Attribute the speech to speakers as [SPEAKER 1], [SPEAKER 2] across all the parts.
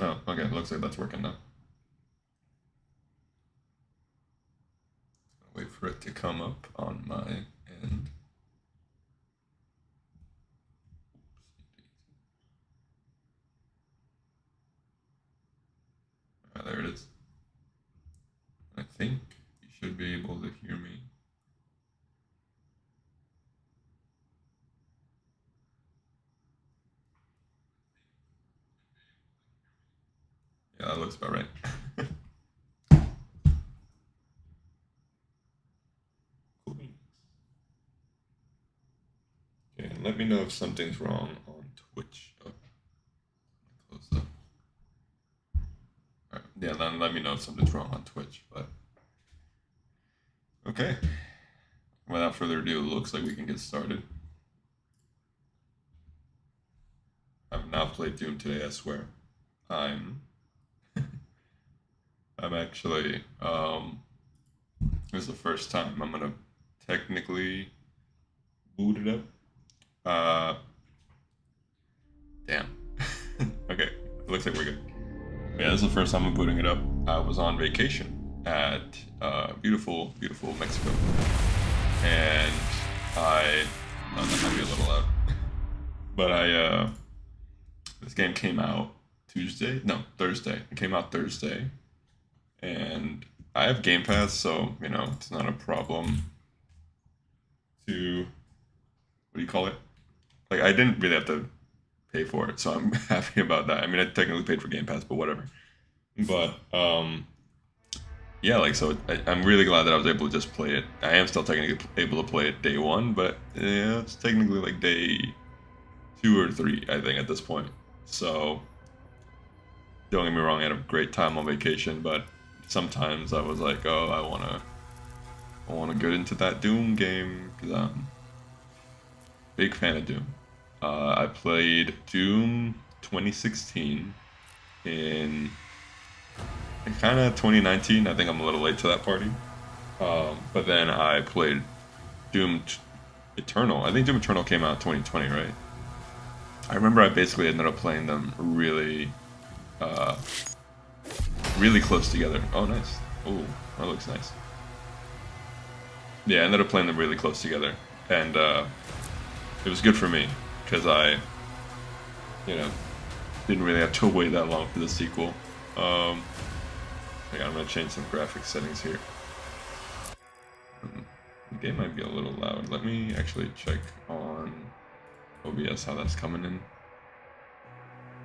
[SPEAKER 1] Oh, okay, looks like that's working now. Wait for it to come up on my end. There it is. I think you should be able to hear me. Yeah, that looks about right. Cool. Okay, and let me know if something's wrong on Twitch. Oh, close up. All right. Yeah, then let me know if something's wrong on Twitch. But okay. Without further ado, it looks like we can get started. I've not played Doom today, I swear. I'm actually this is the first time I'm gonna technically boot it up. Damn. Okay, it looks like we're good. Yeah, this is the first time I'm booting it up. I was on vacation at beautiful, beautiful Mexico, and that might be a little loud, but this game came out Thursday. It came out Thursday, and I have Game Pass, so it's not a problem to what do you call it? Like I didn't really have to pay for it, so I'm happy about that. I mean, I technically paid for Game Pass, but whatever. But yeah, like so, I'm really glad that I was able to just play it. I am still technically able to play it day one, but yeah, it's technically like day 2 or 3, I think, at this point. So don't get me wrong, I had a great time on vacation, but sometimes I was like, oh, I wanna get into that Doom game because I'm a big fan of Doom. I played Doom 2016 in kind of 2019. I think I'm a little late to that party. But then I played Doom Eternal. I think Doom Eternal came out 2020, right? I remember I basically ended up playing them really close together. Oh, nice. Oh, that looks nice. Yeah, I ended up playing them really close together. And it was good for me because I didn't really have to wait that long for the sequel. I'm gonna change some graphics settings here. The game might be a little loud. Let me actually check on OBS how that's coming in.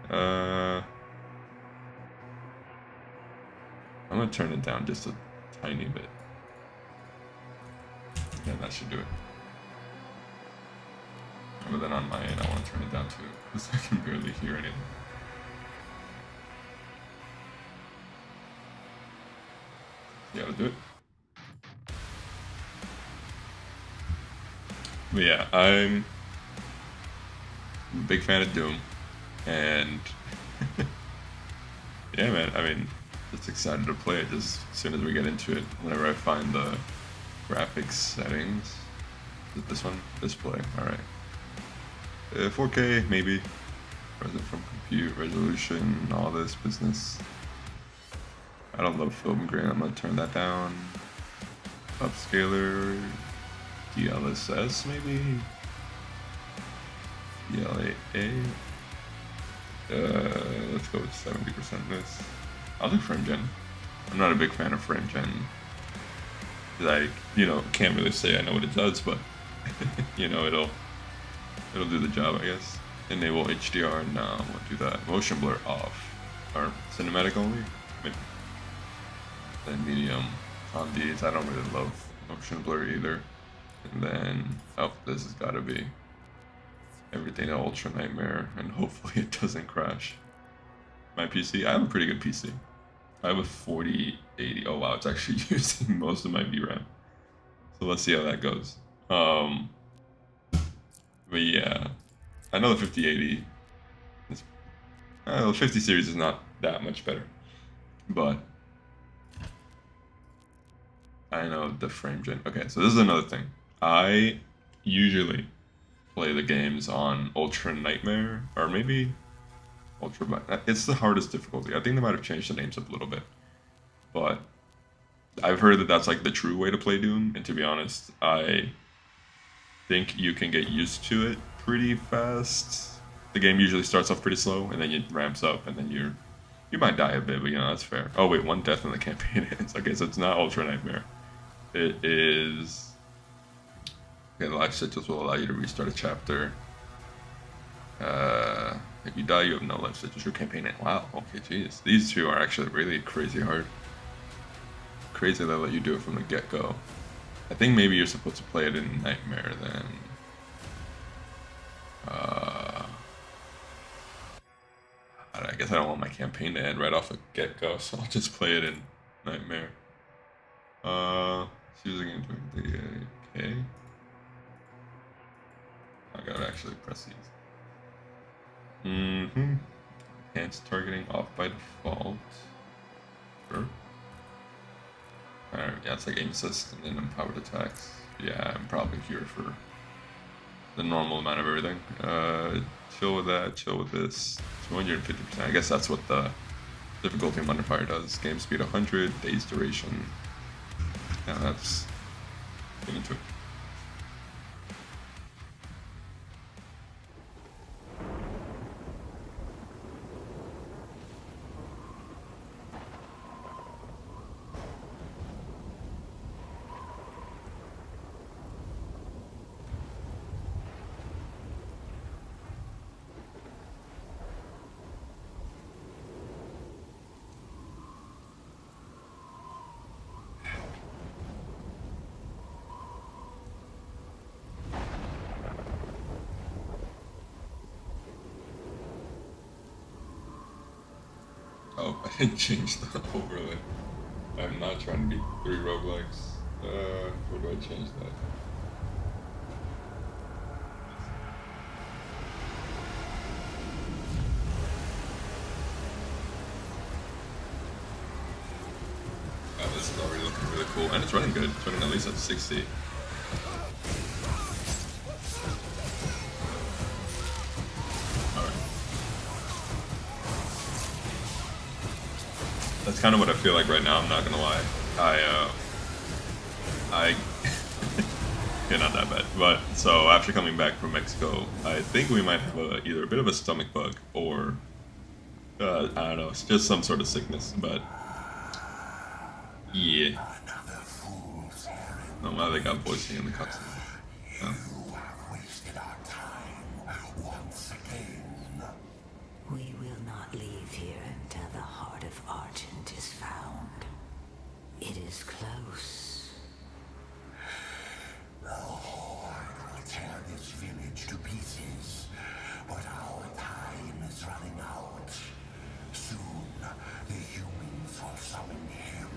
[SPEAKER 1] I'm gonna turn it down just a tiny bit. Yeah, that should do it. But then on my end, I want to turn it down too, because I can barely hear anything. You gotta do it. But yeah, I'm a big fan of Doom, and yeah, man, I mean, just excited to play it just as soon as we get into it. Whenever I find the graphics settings. Is it this one? Display, alright. 4K, maybe. Present from compute, resolution, all this business. I don't love film grain, I'm gonna turn that down. Upscaler, DLSS maybe? DLAA. Let's go with 70% this. I'll do frame gen. I'm not a big fan of frame gen. I, can't really say I know what it does, but, it'll do the job, I guess. Enable HDR, no, won't do that. Motion blur off. Or cinematic only? Maybe. Then medium on these. I don't really love motion blur either. And then, this has got to be everything to Ultra Nightmare, and hopefully it doesn't crash. My PC, I have a pretty good PC. I have a 4080. Oh wow, it's actually using most of my VRAM. So let's see how that goes. But yeah, I know the 5080. The 50 series is not that much better, but I know the frame gen. Okay, so this is another thing. I usually play the games on Ultra Nightmare, or maybe ultra. It's the hardest difficulty. I think they might have changed the names up a little bit, but I've heard that that's like the true way to play Doom. And to be honest, I think you can get used to it pretty fast. The game usually starts off pretty slow, and then it ramps up, and then you might die a bit, but that's fair. Oh wait, one death in the campaign ends. Okay, so it's not Ultra Nightmare. It is. Okay, the life sigils will allow you to restart a chapter. If you die, you have no life sigils. Your campaign ends. Wow. Okay, jeez. These two are actually really crazy hard. Crazy they let you do it from the get-go. I think maybe you're supposed to play it in Nightmare then. I guess I don't want my campaign to end right off the get-go, so I'll just play it in Nightmare. Choosing into the okay. I gotta actually press these. Enhanced targeting off by default. Sure. Alright, yeah, it's like aim assist and then empowered attacks. Yeah, I'm probably here for the normal amount of everything. Chill with that, chill with this. 250%. I guess that's what the difficulty in Under Fire does. Game speed 100, days duration. Yeah, that's getting into it. Oh, I didn't change the overlay. I'm not trying to be 3 roguelikes. Where do I change that? Oh, this is already looking really cool, and it's running good. It's running at least at 60. That's kind of what I feel like right now, I'm not gonna lie. Yeah, not that bad. But, so after coming back from Mexico, I think we might have either a bit of a stomach bug or, I don't know, it's just some sort of sickness, but, yeah. Oh, wow, they got voicing in the cutscene. Huh?
[SPEAKER 2] We will not leave here until the heart of Argent is found. It is close.
[SPEAKER 3] The Horde will tear this village to pieces, but our time is running out. Soon, the humans will summon him.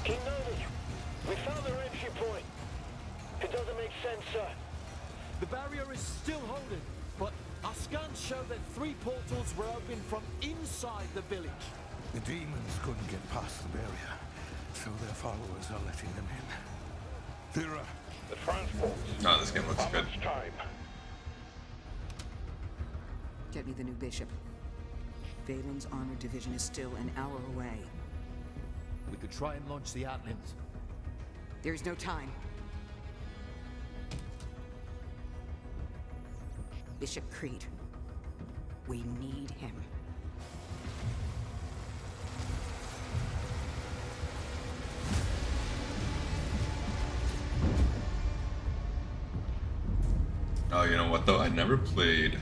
[SPEAKER 4] King Noted, we found their entry point. It doesn't make sense, sir.
[SPEAKER 5] The barrier is still holding, but our scans show that 3 portals were opened from inside the village.
[SPEAKER 3] The demons couldn't get past the barrier, so their followers are letting them in. Thera,
[SPEAKER 4] The transport.
[SPEAKER 1] No, this game looks
[SPEAKER 4] How
[SPEAKER 1] good.
[SPEAKER 4] much time?
[SPEAKER 2] Get me the new bishop. Valen's armored division is still an hour away.
[SPEAKER 5] We could try and launch the Atlands.
[SPEAKER 2] There's no time. Bishop Creed. We need him.
[SPEAKER 1] Oh, you know what though? I never played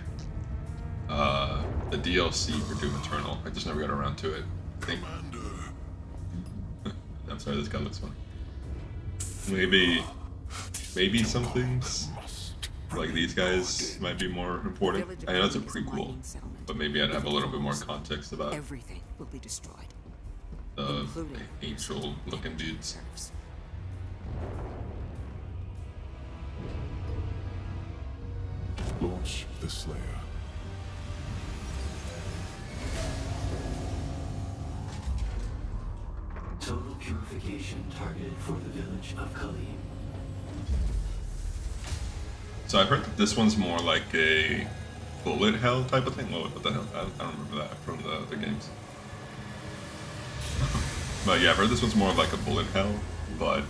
[SPEAKER 1] the DLC for Doom Eternal. I just never got around to it. I think. I'm sorry, this guy looks funny. Maybe some things like these guys might be more important. I know it's a prequel, but maybe I'd have a little bit more context about
[SPEAKER 2] Everything will be destroyed.
[SPEAKER 1] the angel-looking dudes.
[SPEAKER 3] launch the Slayer.
[SPEAKER 6] Total purification targeted for the village of Kalim.
[SPEAKER 1] So I've heard that this one's more like a bullet hell type of thing. Whoa, what the hell? I don't remember that from the other games. But yeah, I've heard this one's more like a bullet hell, but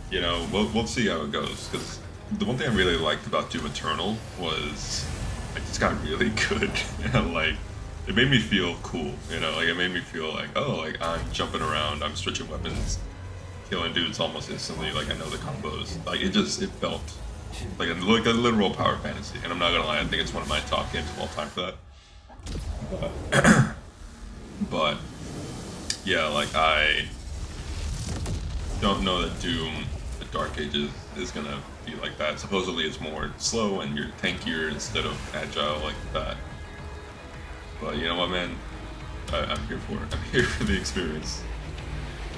[SPEAKER 1] you know, we'll see how it goes. Because the one thing I really liked about Doom Eternal was it just got really good, and like it made me feel cool. You know, like it made me feel like, oh, like I'm jumping around, I'm switching weapons, killing dudes almost instantly. Like I know the combos. Like it felt like a literal power fantasy. And I'm not gonna lie, I think it's one of my top games of all time for that. But yeah, like I don't know that Doom, the Dark Ages, is gonna be like that. Supposedly it's more slow and you're tankier instead of agile like that. But you know what, man? I'm here for it. I'm here for the experience.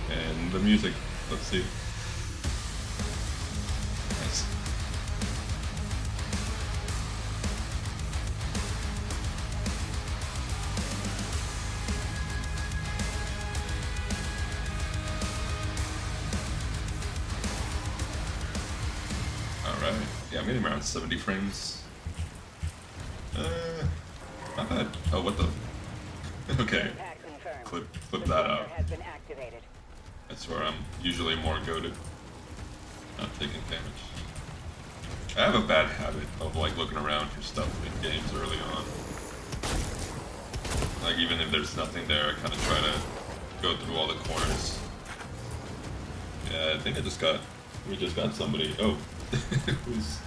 [SPEAKER 1] And the music. Let's see. Nice. Alright. Yeah, I'm getting around 70 frames. Not bad. Oh, what the? Okay. Flip that out. That's where I'm usually more goated. Not taking damage. I have a bad habit of like looking around for stuff in games early on. Like even if there's nothing there, I kind of try to go through all the corners. Yeah, I think we just got somebody. Oh, who's...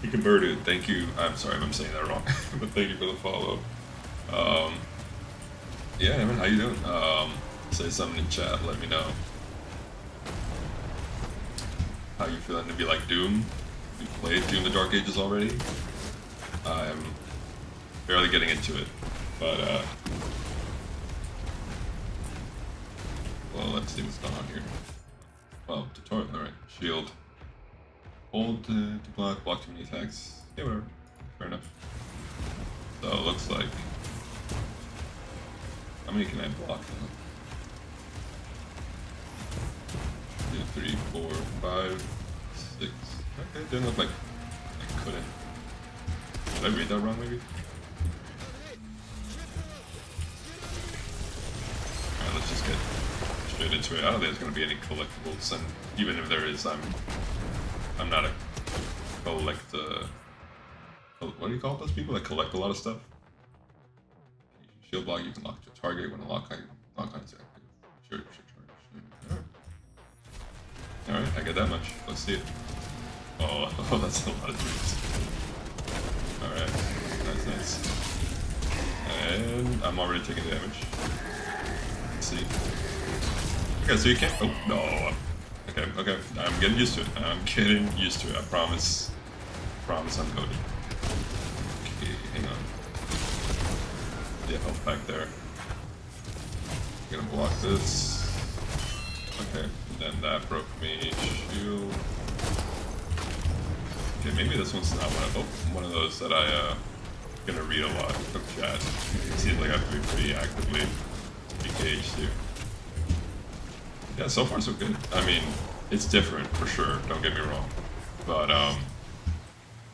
[SPEAKER 1] He converted. Thank you. I'm sorry if I'm saying that wrong, but thank you for the follow. Yeah, man, how you doing? Say something in chat. Let me know how you feeling to be like Doom. You played Doom: The Dark Ages already? I'm barely getting into it, but well, let's see what's going on here. Well, tutorial. All right, shield. Hold to block too many attacks. Yeah, whatever. Fair enough. So it looks like... How many can I block now? 2, 3, 4, 5, 6. Okay, didn't look like I couldn't. Did I read that wrong maybe? Alright, let's just get straight into it. I don't think there's going to be any collectibles, and even if there is, I'm not a collector. What do you call those people that collect a lot of stuff? Shield block, you can lock your target when a lock on is active. Sure, charge. Alright, I get that much. Let's see it. Oh, that's a lot of dudes. Alright, nice. And I'm already taking damage. Let's see. Okay, so you can't. Oh, no. Okay. I'm getting used to it. I promise I'm coded. Okay, hang on. Yeah, health back there. I'm gonna block this. Okay, and then that broke me. Shield. Okay, maybe this one's not one of those that I gonna read a lot from chat. It seems like I have to be pretty actively engaged here. Yeah, so far so good. I mean, it's different for sure, don't get me wrong. But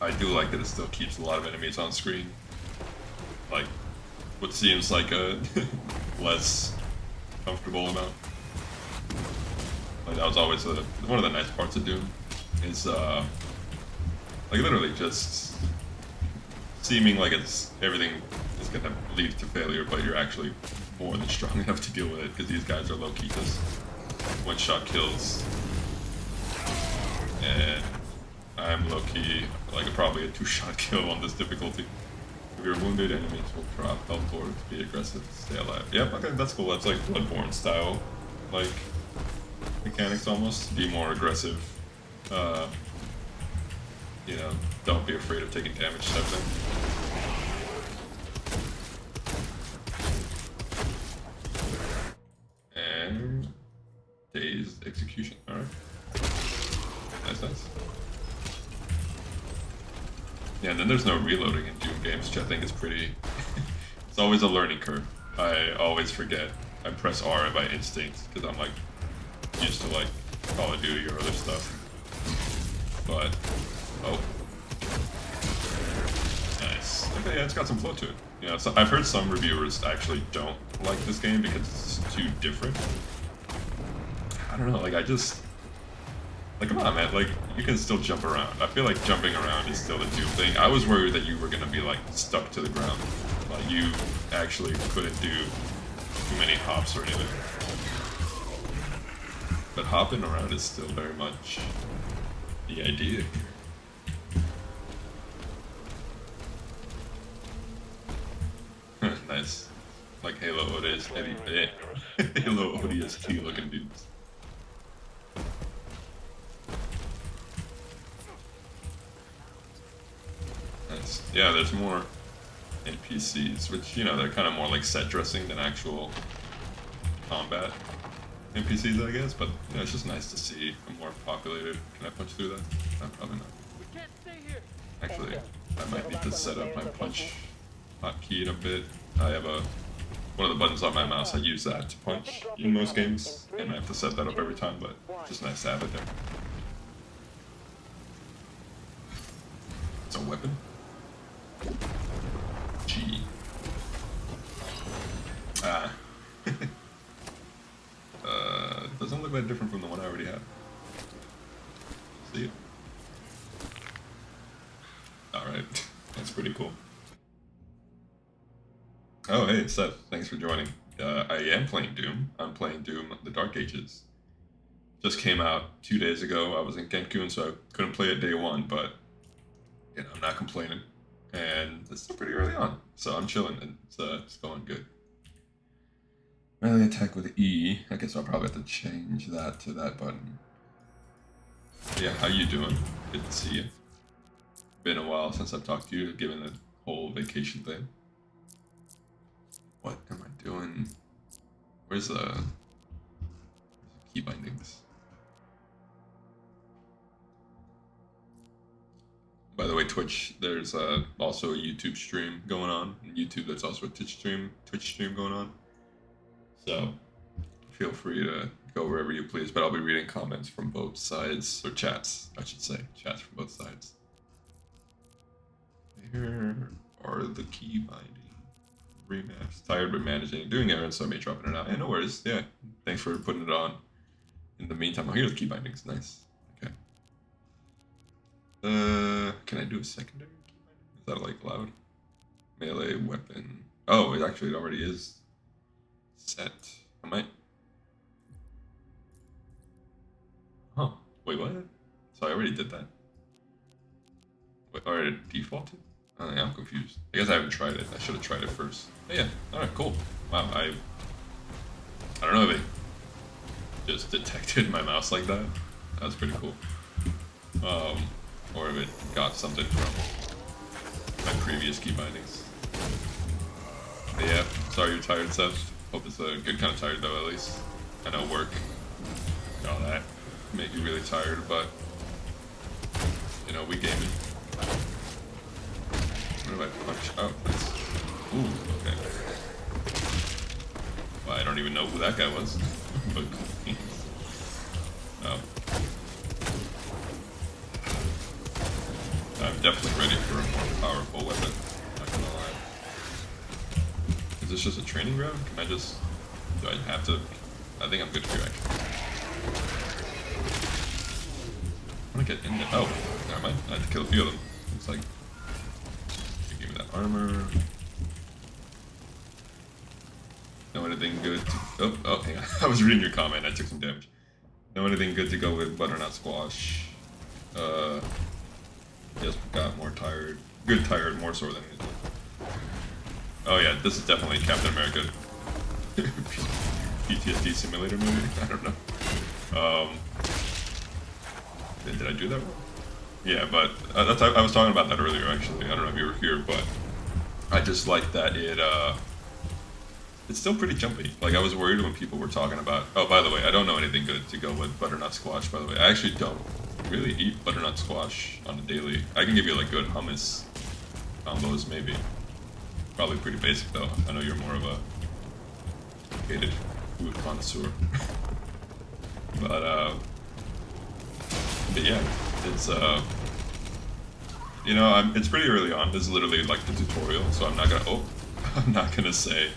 [SPEAKER 1] I do like that it still keeps a lot of enemies on screen. Like, what seems like a less comfortable amount. Like, that was always one of the nice parts of Doom. Is, like, literally just seeming like everything is gonna lead to failure, but you're actually more than strong enough to deal with it, because these guys are low-key just one-shot kills. And I'm low-key, like probably a 2-shot kill on this difficulty. If you're wounded, enemies will drop health or be aggressive to stay alive. Yep, okay, that's cool. That's like Bloodborne style, like, mechanics almost. Be more aggressive. You know, don't be afraid of taking damage type thing. And dazed execution. Alright. Nice. Yeah, and then there's no reloading in Doom games, which I think is pretty... It's always a learning curve. I always forget. I press R by instinct, because I'm like used to like Call of Duty or other stuff. but oh, nice. Okay, yeah, it's got some flow to it. You know, so I've heard some reviewers actually don't like this game because it's too different. I don't know, like I just, like, come on, man, like you can still jump around. I feel like jumping around is still the Doom thing. I was worried that you were gonna be like stuck to the ground, like you actually couldn't do too many hops or anything. But hopping around is still very much the idea here. Nice. Like Halo ODS, Halo ODST looking dudes. Nice. Yeah, there's more NPCs, which, you know, they're kind of more like set dressing than actual combat NPCs, I guess, but, you know, it's just nice to see a more populated. Can I punch through that? No, probably not.
[SPEAKER 5] We can't stay here.
[SPEAKER 1] Actually, I might need to set up my punch hotkey in a bit. I have one of the buttons on my mouse, I use that to punch in most games, and I have to set that up every time, but it's just nice to have it there. It's a weapon. G. Ah. Doesn't look that different from the one I already had. See it? Alright, that's pretty cool. Oh, hey, Seth, thanks for joining. I am playing Doom. I'm playing Doom The Dark Ages. Just came out 2 days ago. I was in Cancun, so I couldn't play it day one, but, you know, I'm not complaining. And it's still pretty early on, so I'm chilling, and it's going good. Melee attack with E. I guess I'll probably have to change that to that button. Yeah, how you doing? Good to see you. Been a while since I've talked to you, given the whole vacation thing. What am I doing? Where's the key bindings? By the way, Twitch, there's also a YouTube stream going on. On YouTube, there's also a Twitch stream going on. So feel free to go wherever you please, but I'll be reading comments from both sides, or chats, I should say. Chats from both sides. Here are the key binding remaps. Tired but managing. Doing errands, so I may drop in and out. Hey, no worries. Yeah, thanks for putting it on. In the meantime, oh, here are the key bindings. Nice. Okay. Can I do a secondary key binding? Is that like loud? Melee weapon. Oh, it actually already is set. I might. Huh. Wait, what? So I already did that. Wait, already defaulted? Oh, yeah, I'm confused. I guess I haven't tried it. I should have tried it first. Oh, yeah. Alright, cool. Wow, I don't know if it just detected my mouse like that. That was pretty cool. Or if it got something from my previous key bindings. But yeah, sorry you're tired, Seth. Hope it's a good kind of tired though, at least. I know work and all that make you really tired, but you know, we gaming. What do I punch? Oh, nice. Ooh, okay. Well, I don't even know who that guy was. But oh. I'm definitely ready for a more powerful weapon, not gonna lie. Is this just a training ground? Can I just... do I have to... I think I'm good here, actually. I wanna get in there. Oh, never mind. I have to kill a few of them. Looks like... give me that armor. Know anything good to... oh, hang on. I was reading your comment. I took some damage. Know anything good to go with butternut squash? Just got more tired. Good tired, more sore than anything. Oh yeah, this is definitely Captain America. PTSD simulator movie? I don't know. Did I do that wrong? Yeah, but I was talking about that earlier actually. I don't know if you were here, but I just like that it's still pretty jumpy. Like I was worried when people were talking about, oh by the way, I don't know anything good to go with butternut squash, by the way. I actually don't really eat butternut squash on a daily. I can give you like good hummus combos maybe. Probably pretty basic though. I know you're more of a educated food connoisseur. but yeah, It's you know, it's pretty early on. This is literally like the tutorial, so I'm not gonna. Oh, I'm not gonna say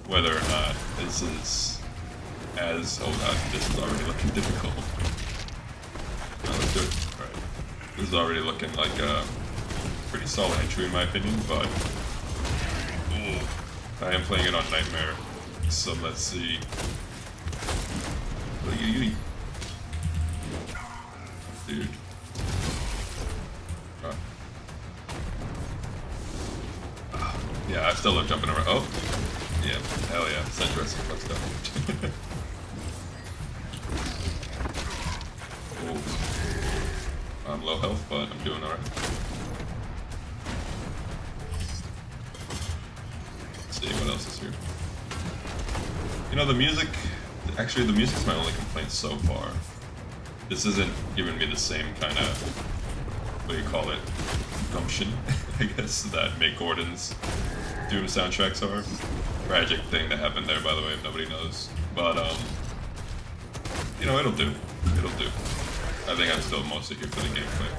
[SPEAKER 1] whether or not this is as. Oh god, this is already looking difficult. Let's do it. All right, this is already looking like a pretty solid entry in my opinion, but I am playing it on Nightmare, so let's see. Dude. Yeah, I still love jumping around. Oh! Yeah, hell yeah. It's interesting. Let's go. I'm low health, but I'm doing alright. Let's see what else is here. You know, the music... Actually, the music's my only complaint so far. This isn't giving me the same kind of... What do you call it? Gumption, I guess, that Mick Gordon's Doom soundtracks are. Tragic thing that happened there, by the way, if nobody knows. But, you know, it'll do. It'll do. I think I'm still mostly here for the gameplay.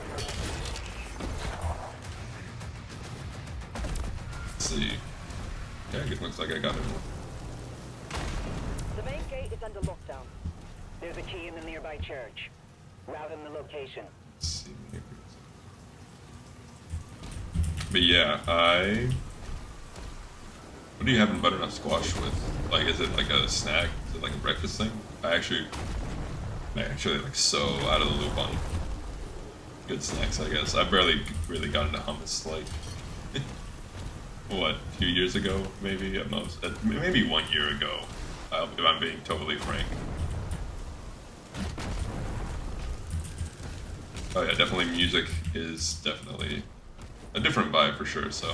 [SPEAKER 1] Let's see. Yeah, it looks like I got it.
[SPEAKER 6] The main gate is under lockdown. There's a key in the nearby church. Route in the location.
[SPEAKER 1] Let's see. But yeah, what do you have in butternut squash with? Like, is it like a snack? Is it like a breakfast thing? I'm actually like so out of the loop on good snacks, I guess. I've barely really got into hummus, like, what, a few years ago, maybe at most? Maybe 1 year ago, if I'm being totally frank. Oh yeah, definitely music is definitely a different vibe for sure, so.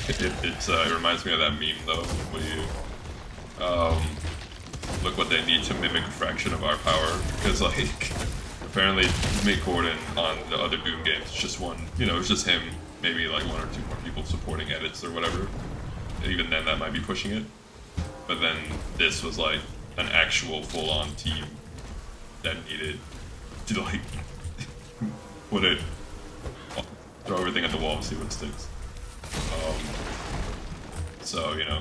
[SPEAKER 1] It reminds me of that meme though, where you, look what they need to mimic a fraction of our power, because like, apparently Mick Gordon on the other Doom games, just one, you know, it's just him, maybe like 1 or 2 more people supporting edits or whatever, and even then that might be pushing it, but then this was like an actual full-on team that needed to like, throw everything at the wall and see what sticks. So, you know,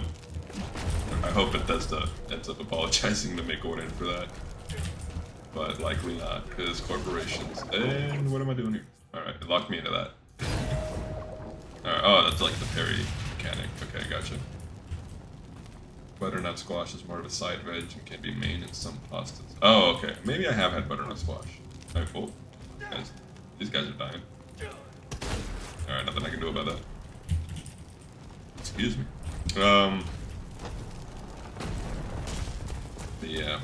[SPEAKER 1] I hope Bethesda ends up apologizing to Mick Gordon for that. But likely not, because corporations. And what am I doing here? Alright, it locked me into that. Alright, oh, that's like the parry mechanic. Okay, gotcha. Butternut squash is more of a side veg and can be main in some pastas. Oh, okay. Maybe I have had butternut squash. Alright, cool. These guys are dying. Alright, nothing I can do about that. Excuse me. Yeah.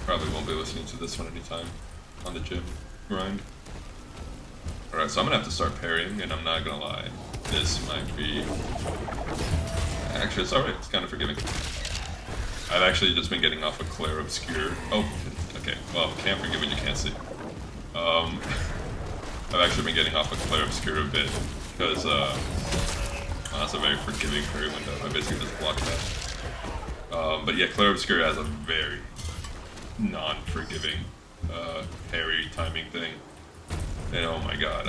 [SPEAKER 1] Probably won't be listening to this one anytime on the gym grind. Alright, so I'm gonna have to start parrying, and I'm not gonna lie. This might be... Actually, it's alright. It's kind of forgiving. I've actually just been getting off a Claire Obscure. Oh, okay. Well, can't forgive what you can't see. I've actually been getting off a Claire Obscure a bit, because, that's a very forgiving parry window. I basically just blocked that. But yeah, Claire Obscure has a very non-forgiving, parry timing thing. And oh my god,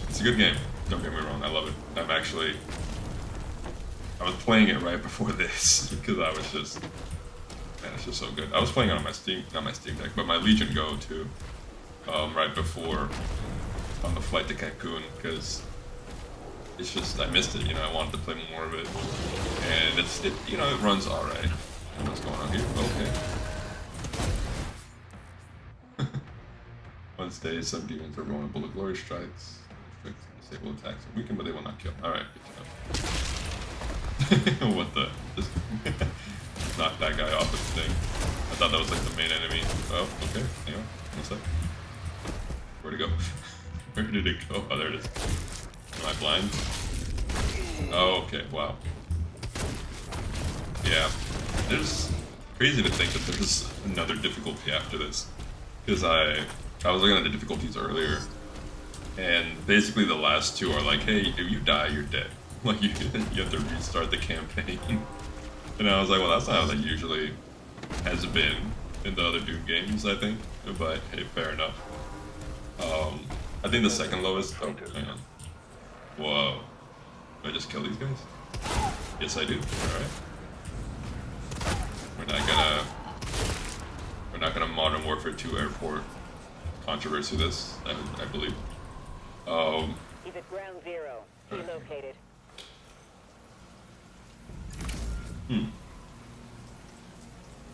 [SPEAKER 1] it's a good game. Don't get me wrong, I love it. I was playing it right before this, because I was just, man, it's just so good. I was playing it on my Steam, not my Steam Deck, but my Legion Go too, right before, on the flight to Cancun, because it's just, I missed it, you know, I wanted to play more of it, and you know, it runs alright. What's going on here? Okay. Once days, some demons are vulnerable to glory strikes, disable attacks, and weaken, but they will not kill. Alright, what the? Just knock that guy off with the thing. I thought that was like the main enemy. Oh, okay. Hang on. What's up? Where'd it go? Where did it go? Oh, there it is. Am I blind? Oh, okay. Wow. Yeah. It's crazy to think that there's another difficulty after this. Because I was looking at the difficulties earlier, and basically the last 2 are like, hey, if you die, you're dead. Like, you have to restart the campaign. And I was like, well, that's not how they usually has been in the other Doom games, I think. But hey, fair enough. I think the second lowest. Oh, hang on. Whoa. Do I just kill these guys? Yes, I do. All right. We're not gonna Modern Warfare 2 airport controversy this. I believe.
[SPEAKER 6] He's at ground zero. He located.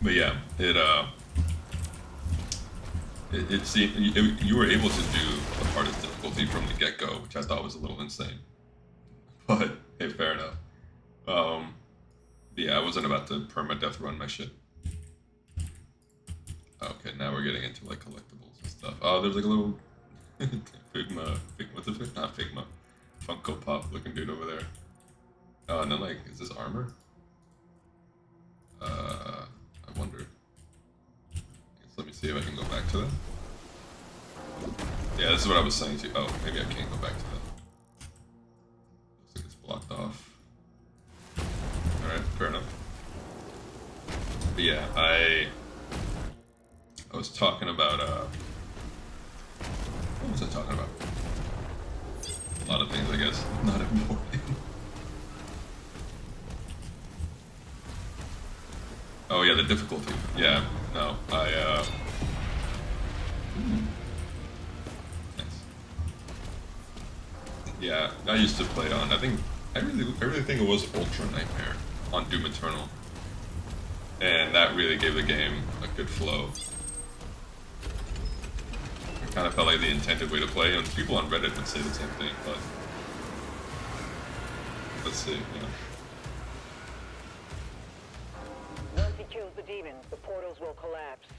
[SPEAKER 1] But yeah, it seemed you were able to do the hardest difficulty from the get-go, which I thought was a little insane. But hey, fair enough. Yeah, I wasn't about to perma-death run my shit. Okay, now we're getting into like collectibles and stuff. Oh, there's like a little Figma, what's it? Not Figma, Funko Pop looking dude over there. Oh, and then like, is this armor? I wonder. Guess let me see if I can go back to that. Yeah, this is what I was saying to you. Oh, maybe I can't go back to that. Looks like it's blocked off. Alright, fair enough. But yeah, I was talking about, what was I talking about? A lot of things, I guess. Not important. Oh yeah, the difficulty. Yeah, no, nice. Yeah, I used to play on, I really think it was Ultra Nightmare on Doom Eternal. And that really gave the game a good flow. It kind of felt like the intended way to play, and people on Reddit would say the same thing, but let's see, yeah.
[SPEAKER 6] Once he kills the demons, the portals will collapse.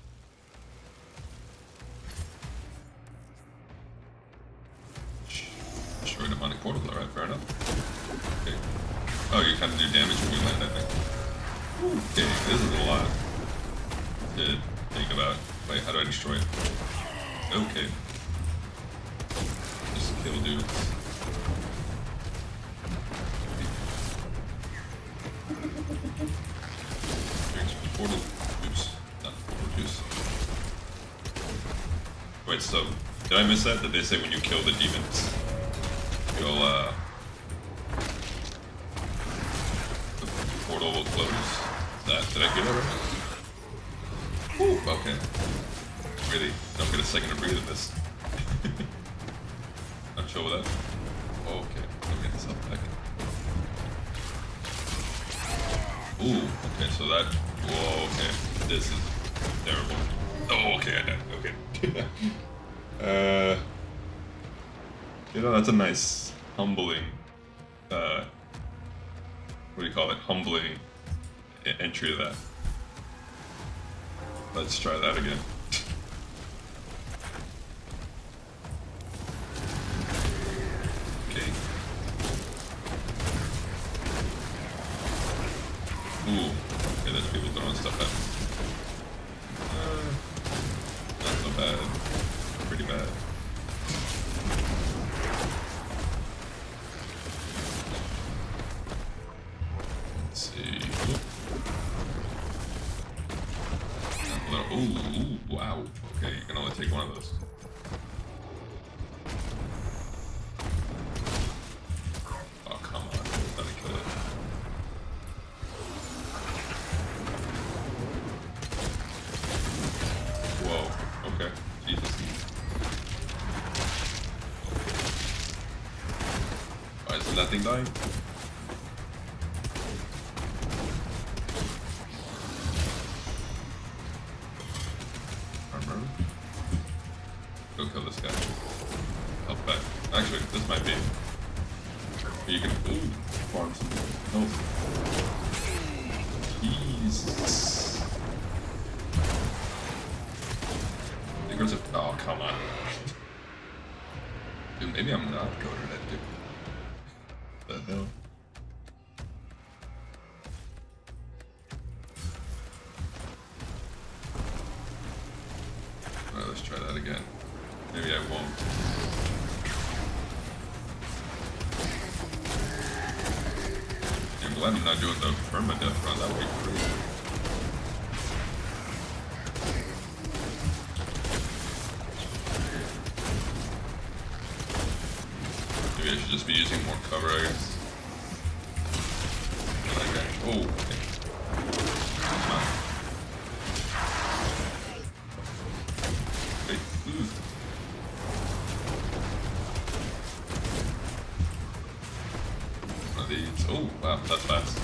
[SPEAKER 1] Destroy demonic portals, alright, fair enough. Okay. Oh, you kind of do damage when you land, I think. Okay, this is a lot to think about. Wait, how do I destroy it? Okay. Just kill dudes. Portal juice. Not portal juice. Wait, so did I miss that? Did they say when you kill the demons, you'll the portal will close? Did I get that right? Ooh, okay. Really, don't get a second to breathe in this. Not sure with that. Oh, okay, let me get this up back. Ooh, okay, so that. Whoa, okay. This is terrible. Oh, okay, I died. Okay. You know, that's a nice, humbling, what do you call it? Humbling entry to that. Let's try that again. Okay. Ooh. Okay, there's people throwing stuff at me. Not so bad. Pretty bad. Let's see. Ooh, wow. Okay, you can only take one of those. Oh, come on. Let me kill it. Whoa. Okay. Jesus. Why isn't that thing dying? Go kill this guy. Health back. Actually, this might be. You can farm some health. Jesus. Oh, come on. Dude, maybe I'm not going to that dude. What the hell? Alright, let's try that again. Maybe I won't. I'm glad I'm not doing the permadeath run. That would be crazy. just be using more cover, I guess. Okay. Oh, okay. Wait, ooh. One of these. Oh, wow, that's fast.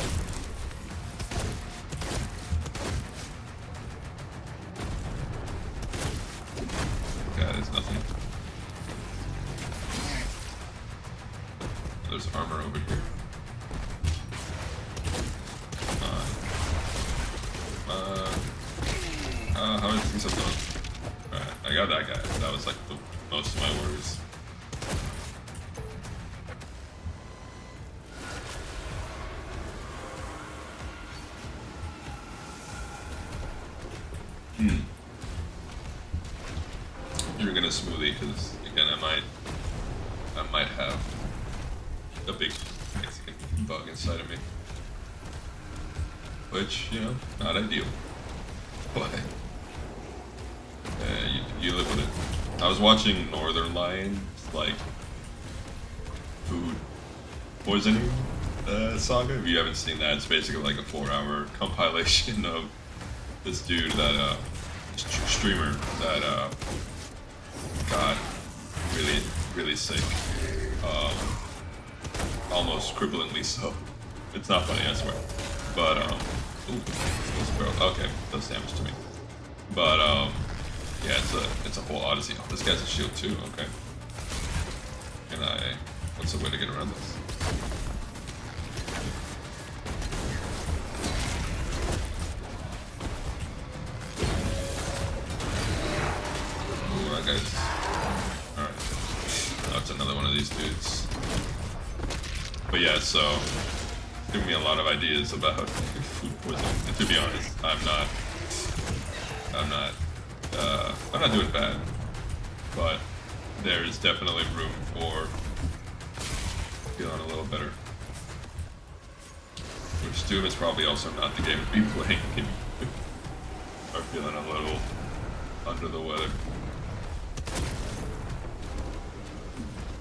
[SPEAKER 1] Okay, there's nothing. There's armor over here. How many things I've done? Alright, I got that guy. That was like the most of my worries. Drinking a smoothie because again I might have a big Mexican bug inside of me, which you know not ideal, but you live with it. I was watching Northern Lions like food poisoning saga. If you haven't seen that, it's basically like a 4-hour compilation of this dude that streamer that got really sick, almost cripplingly so. It's not funny, I swear. But ooh, those barrels. Okay, does damage to me. But yeah, it's a whole odyssey. Oh, this guy's a shield too. Okay. Can I? What's the way to get around this? Ooh, that guy's. Alright. That's another one of these dudes. But yeah, so giving me a lot of ideas about food poisoning. And to be honest, I'm not doing bad. But there is definitely room for feeling a little better. Which Doom is probably also not the game to be playing if you are feeling a little under the weather.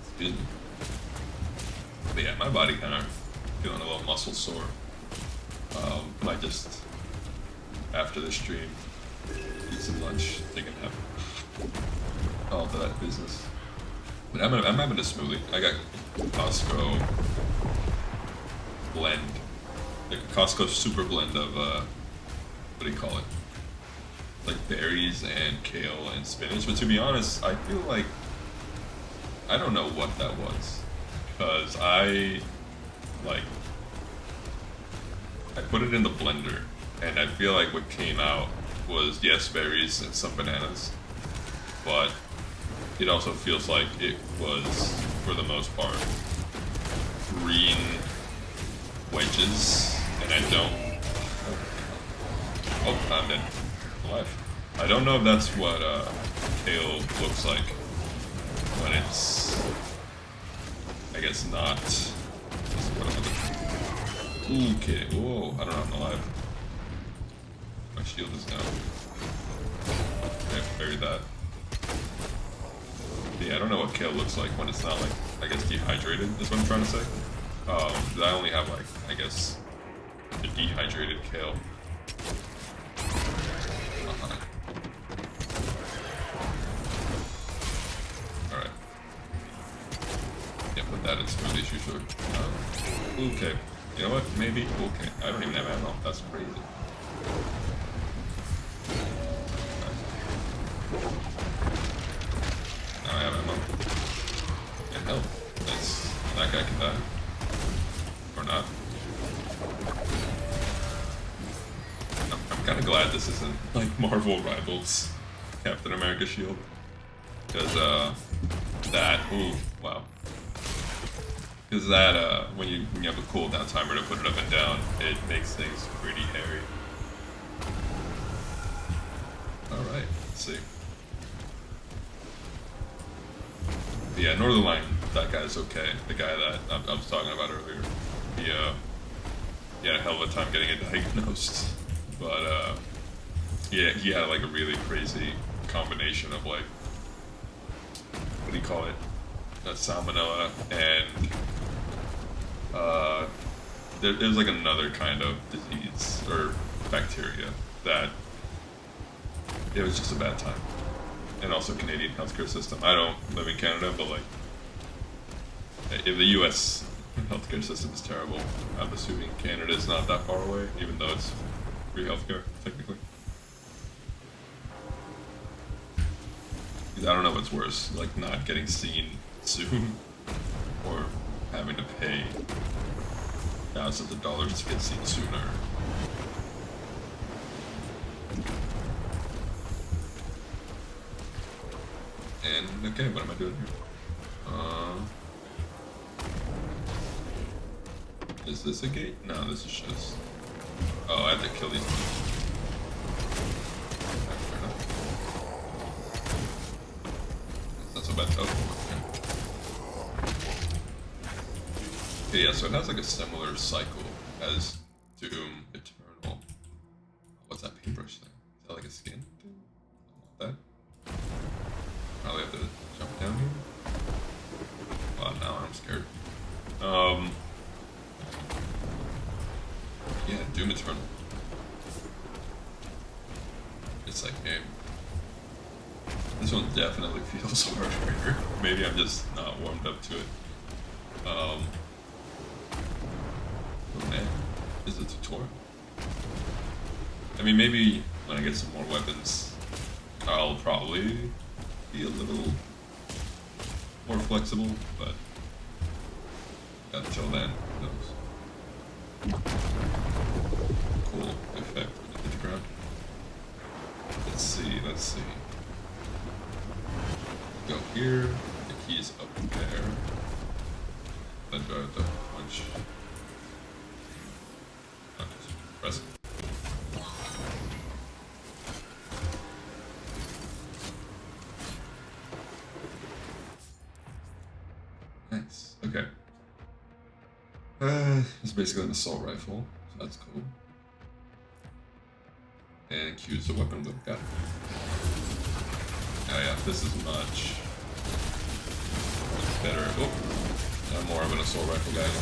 [SPEAKER 1] Excuse me. But yeah, my body kind of feeling a little muscle sore. Might just, after the stream, eat some lunch, take a nap. All of that business. But I'm having a smoothie. I got Costco blend. Like a Costco super blend of, what do you call it? Like berries and kale and spinach. But to be honest, I feel like, I don't know what that was. Because I put it in the blender, and I feel like what came out was, yes, berries and some bananas, but it also feels like it was, for the most part, green wedges, and I don't... Oh, I'm dead. Alive. I don't know if that's what kale looks like when it's, I guess, not... Okay, whoa, I don't know, I'm alive. My shield is down. Okay, buried that. Yeah, I don't know what kale looks like when it's not, like, I guess dehydrated, is what I'm trying to say. I only have, like, I guess, the dehydrated kale. Alright. Yeah, put that in smoothies usually. Okay. You know what? Maybe. Okay. I don't even have ammo. That's crazy. Now I have ammo. And health. Nice. That guy can die. Or not. I'm kind of glad this isn't like Marvel Rivals Captain America shield. Because, that. Ooh, wow. Because that, when you have a cooldown timer to put it up and down, it makes things pretty hairy. Alright, let's see. But yeah, Northern Lion, that guy's okay. The guy that I was talking about earlier. He had a hell of a time getting it diagnosed. But, yeah, he had like a really crazy combination of like, what do you call it? salmonella, and there's like another kind of disease or bacteria that it was just a bad time. And also Canadian healthcare system. I don't live in Canada, but like, if the U.S. healthcare system is terrible, I'm assuming Canada is not that far away, even though it's free healthcare technically. I don't know what's worse, like not getting seen soon, or having to pay thousands of dollars to get seen sooner. And okay, what am I doing here? Is this a gate? No, this is just. Oh, I have to kill these people. Fair enough. Not so bad. Oh, okay, yeah, so it has like a similar cycle as Doom Eternal. What's that paintbrush thing? Is that like a skin thing? I don't want that. Probably have to jump down here. Wow, now I'm scared. Yeah, Doom Eternal. It's like, game. This one definitely feels harder. Maybe I'm just not warmed up to it. Oh man, this is a tutorial. I mean, maybe when I get some more weapons, I'll probably be a little more flexible, but until then, who knows? Cool effect when you hit the ground. Let's see. Go here, the key's up there. Then do I have to punch? Not just press it. Nice. Okay. It's basically an assault rifle, so that's cool. And Q's the weapon we've got. Oh yeah, this is much better. Oh, I'm more of an assault rifle guy now.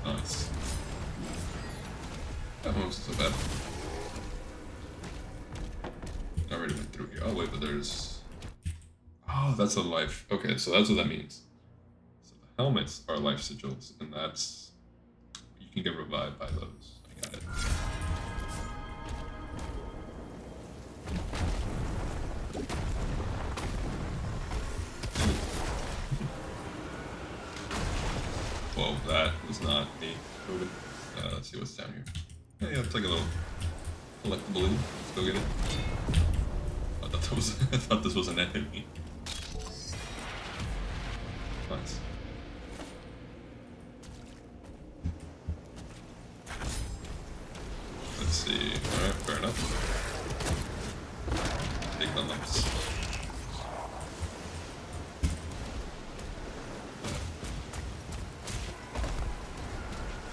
[SPEAKER 1] Nice. That one wasn't so bad. I already went through here. Oh wait, but there's... Oh, that's a life. Okay, so that's what that means. So the helmets are life sigils, and that's... You can get revived by those. I got it. Whoa, that was not me moving. Let's see what's down here. Yeah, it's like a little collectible. Let's go get it. I thought this was an enemy. Nice. Let's see. Alright, fair enough. Take the lumps.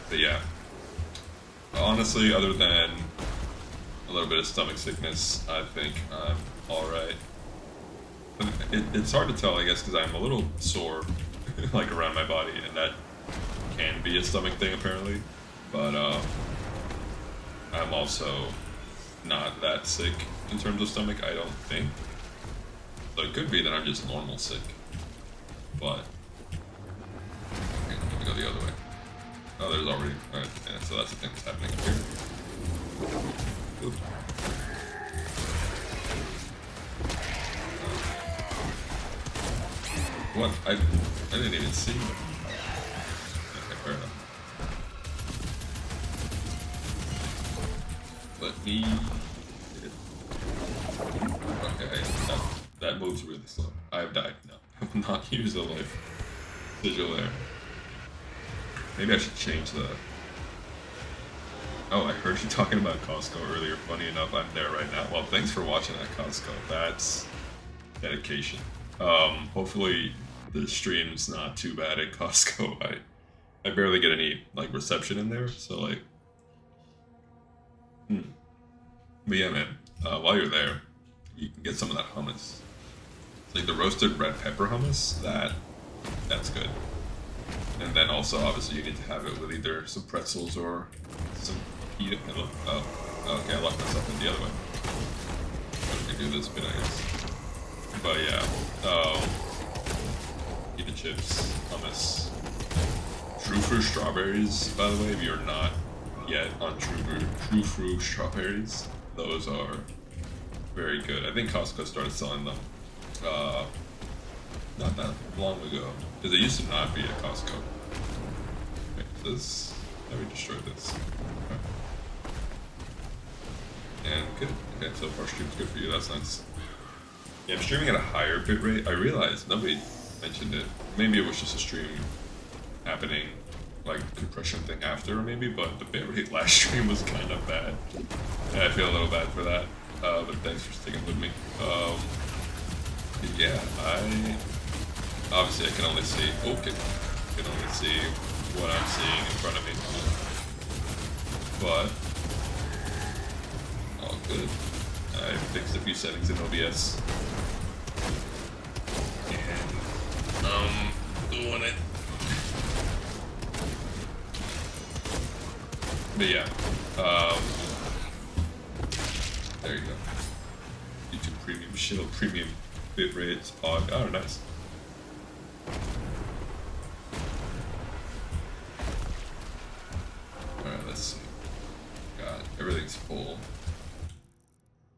[SPEAKER 1] But yeah. Honestly, other than a little bit of stomach sickness, I think I'm alright. It's hard to tell, I guess, because I'm a little sore, like, around my body, and that can be a stomach thing, apparently. But, I'm also not that sick in terms of stomach, I don't think. So it could be that I'm just normal sick. But, okay, let me go the other way. Oh, there's already... Alright, yeah, so that's the thing that's happening up here. Oop. What? I didn't even see them. Okay, fair enough. Let me... Okay, that moves really slow. I have died. No, I have not used a life sigil there. Maybe I should change the... Oh, I heard you talking about Costco earlier. Funny enough, I'm there right now. Well, thanks for watching that, Costco. That's dedication. Hopefully the stream's not too bad at Costco. I barely get any like reception in there, so like. But yeah, man. While you're there, you can get some of that hummus. It's like the roasted red pepper hummus. That's good. And then also, obviously, you need to have it with either some pretzels or some pita. Oh, okay, I locked myself in the other way. I can do this bit, I guess. But yeah, pita chips, hummus, true fruit strawberries. By the way, if you're not yet on true fruit strawberries, those are very good. I think Costco started selling them not that long ago, because it used to not be at Costco. Okay, let me destroy this. Okay. And good. Okay, so far stream's good for you. That's nice. Yeah, I'm streaming at a higher bitrate. I realized nobody mentioned it. Maybe it was just a stream happening, like compression thing after, maybe. But the bitrate last stream was kind of bad. Yeah, I feel a little bad for that. But thanks for sticking with me. Yeah, obviously I can only see. Okay, I can only see what I'm seeing in front of me. But all good. I fixed a few settings in OBS, and doing it. But yeah, there you go. YouTube Premium, Shield Premium bitrate pod. Oh, nice. Alright, let's see. God, everything's full.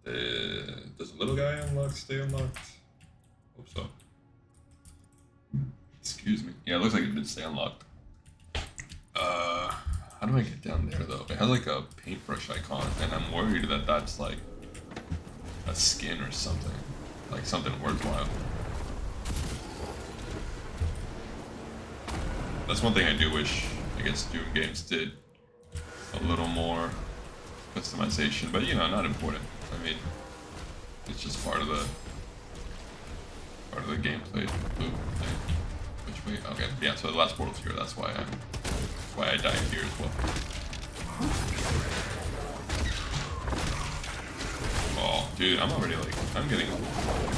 [SPEAKER 1] Does the little guy stay unlocked? Hope so. Excuse me. Yeah, it looks like it did stay unlocked. How do I get down there though? It has like a paintbrush icon, and I'm worried that that's like a skin or something. Like something worthwhile. That's one thing I do wish, I guess, Doom Games did a little more customization, but you know, not important. I mean, it's just part of the gameplay loop thing. Which way? Okay, yeah. So the last portal's here. That's why I died here as well. Oh, dude, I'm already like, I'm getting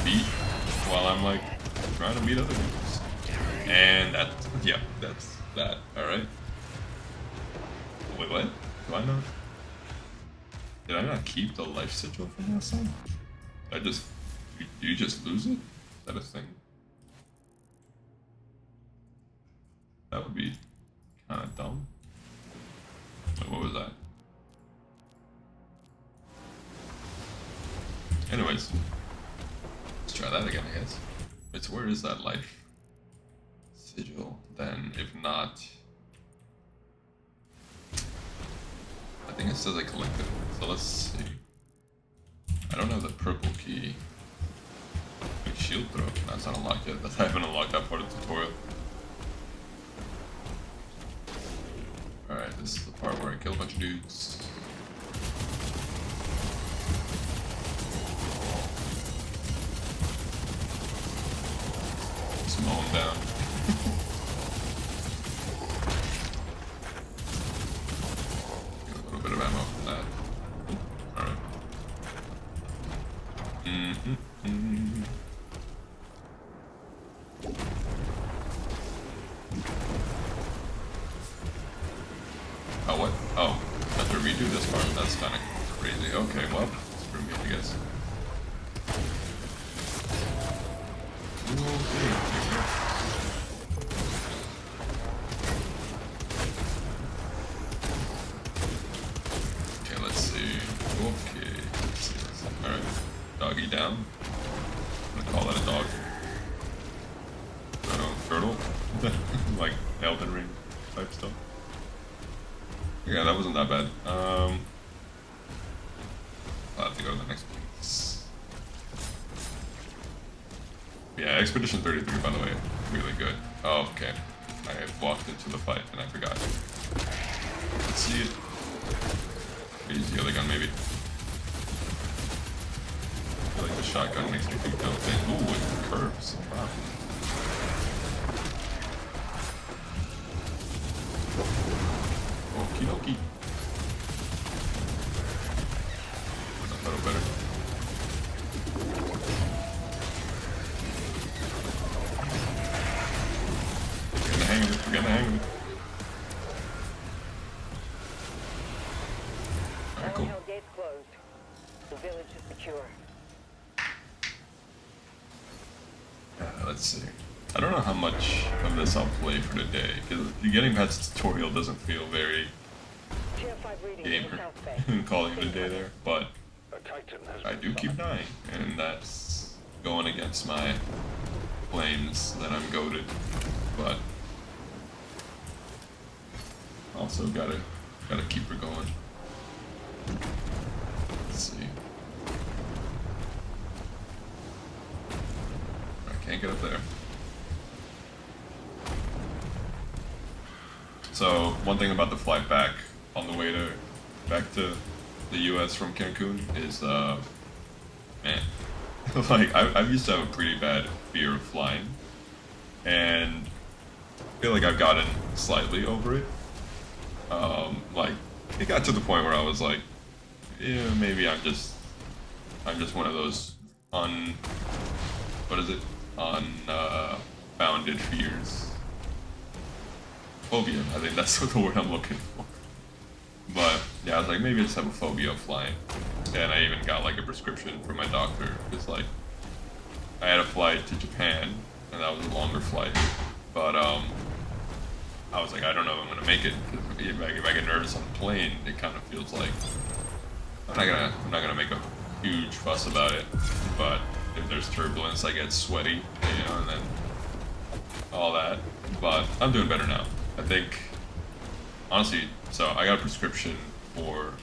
[SPEAKER 1] beat while I'm like trying to beat other dudes. And that's that. All right. Wait, what? Do I not? Did I not keep the life sigil from last time? You just lose it? Is that a thing? That would be kind of dumb. Wait, what was that? Anyways, let's try that again, I guess. Wait, so where is that life sigil then? If not, I think it says I collected it. So let's see. I don't have the purple key. Wait, shield throw. That's not unlocked yet. I haven't unlocked that part of the tutorial. Alright, this is the part where I kill a bunch of dudes. Just mow them down. Get a little bit of ammo from that. Alright. Oh, what? Oh, I have to redo this part. That's kind of crazy. Okay, well, screw me, I guess. Okay, let's see. Okay, let's see this. Alright, doggy down. I'm gonna call that a dog. I don't know, turtle? Like Elden Ring type stuff. Yeah, that wasn't that bad. I'll have to go to the next place. Yeah, Expedition 33, by the way, really good. Oh, okay. I walked into the fight and I forgot. Let's see it. Use the other gun, maybe. I feel like this shotgun makes me do dumb things. Ooh, it curves. Wow. Okie dokie. A little better. Getting the hang of it. We're getting the hang of it. Alright, cool.
[SPEAKER 6] Hell gates closed. The village is secure.
[SPEAKER 1] Let's see. I don't know how much of this I'll play for the day, because getting past the tutorial doesn't feel very
[SPEAKER 6] Tier 5 reading in the
[SPEAKER 1] gamer
[SPEAKER 6] South Bay.
[SPEAKER 1] calling it a day there, but
[SPEAKER 4] A Titan has
[SPEAKER 1] I
[SPEAKER 4] been
[SPEAKER 1] do keep
[SPEAKER 4] summoned.
[SPEAKER 1] dying, and that's going against my claims that I'm goated, but also gotta keep her going. Let's see. I can't get up there. So one thing about the flight back on the way back to the U.S. from Cancun is, man, like I used to have a pretty bad fear of flying, and I feel like I've gotten slightly over it. Like it got to the point where I was like, yeah, maybe I'm just one of those unfounded fears. Phobia, I think that's the word I'm looking for. But yeah, I was like, maybe I just have a phobia of flying. And I even got like a prescription from my doctor. It's like, I had a flight to Japan, and that was a longer flight. But I was like, I don't know if I'm gonna make it. If I get nervous on the plane, it kind of feels like I'm not gonna make a huge fuss about it. But if there's turbulence, I get sweaty, you know, and then all that. But I'm doing better now. I think, honestly, so I got a prescription for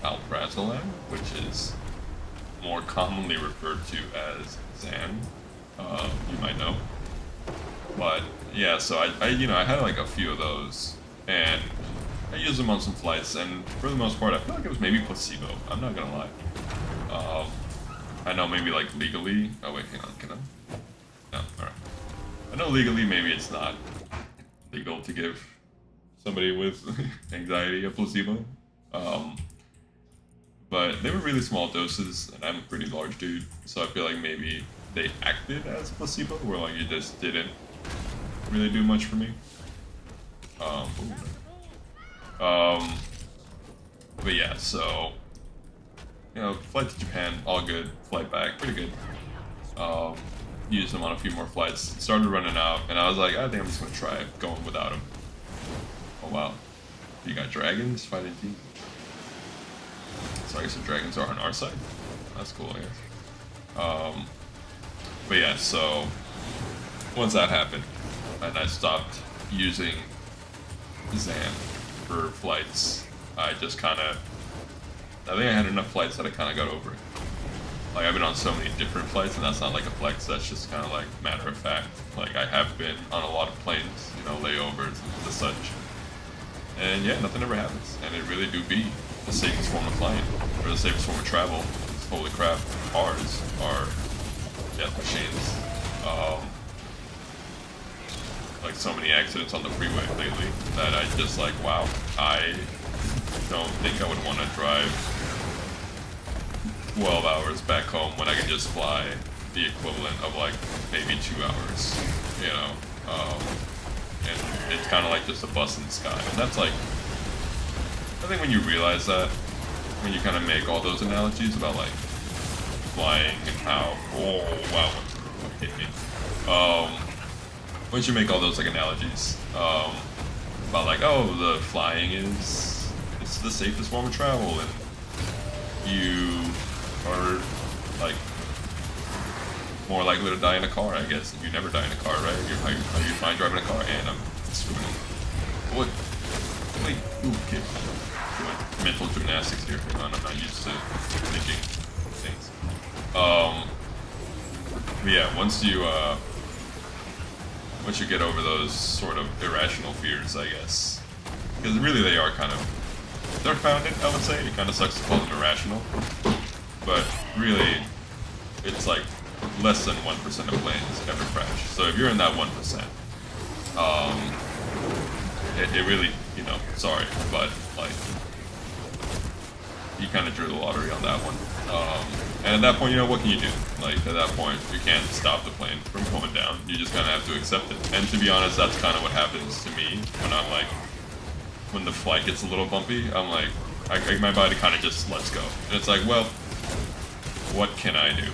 [SPEAKER 1] alprazolam, which is more commonly referred to as Xan. You might know. But yeah, so I had like a few of those, and I used them on some flights, and for the most part, I feel like it was maybe placebo. I'm not gonna lie. I know maybe like legally. Oh wait, hang on, can I? No, all right. I know legally maybe it's not legal to give somebody with anxiety a placebo. But they were really small doses, and I'm a pretty large dude, so I feel like maybe they acted as a placebo, where like it just didn't really do much for me. But yeah, so you know, flight to Japan, all good. Flight back, pretty good. Used them on a few more flights. Started running out, and I was like, I think I'm just gonna try going without them. Oh wow, you got dragons fighting team. So I guess the dragons are on our side. That's cool, I guess. But yeah, so once that happened, and I stopped using Xan for flights, I just kind of, I think I had enough flights that I kind of got over it. Like, I've been on so many different flights, and that's not like a flex, that's just kind of like matter of fact. Like, I have been on a lot of planes, you know, layovers and such. And yeah, nothing ever happens. And it really do be the safest form of flying, or the safest form of travel. Holy crap, cars are death machines. Like, so many accidents on the freeway lately that I just like, wow, I don't think I would want to drive 12 hours back home when I can just fly the equivalent of like maybe 2 hours, you know. And it's kind of like just a bus in the sky. And that's like, I think when you realize that, when you kind of make all those analogies about like flying and how, oh wow, what hit me. Once you make all those like analogies about like, oh, the flying is, it's the safest form of travel, and you are like more likely to die in a car, I guess. You never die in a car, right? Are you fine driving a car? And I'm screwing it. What? Wait, ooh, okay. Doing mental gymnastics here. I'm not used to thinking things. But yeah, once you get over those sort of irrational fears, I guess, because really they are kind of, they're founded, I would say. It kind of sucks to call them irrational, but really it's like less than 1% of planes ever crash. So if you're in that 1%, it really, you know, sorry, but like you kind of drew the lottery on that one. And at that point, you know, what can you do? Like, at that point, you can't stop the plane from going down. You just kind of have to accept it. And to be honest, that's kind of what happens to me when I'm like, when the flight gets a little bumpy, I'm like, my body kind of just lets go. And it's like, well, what can I do?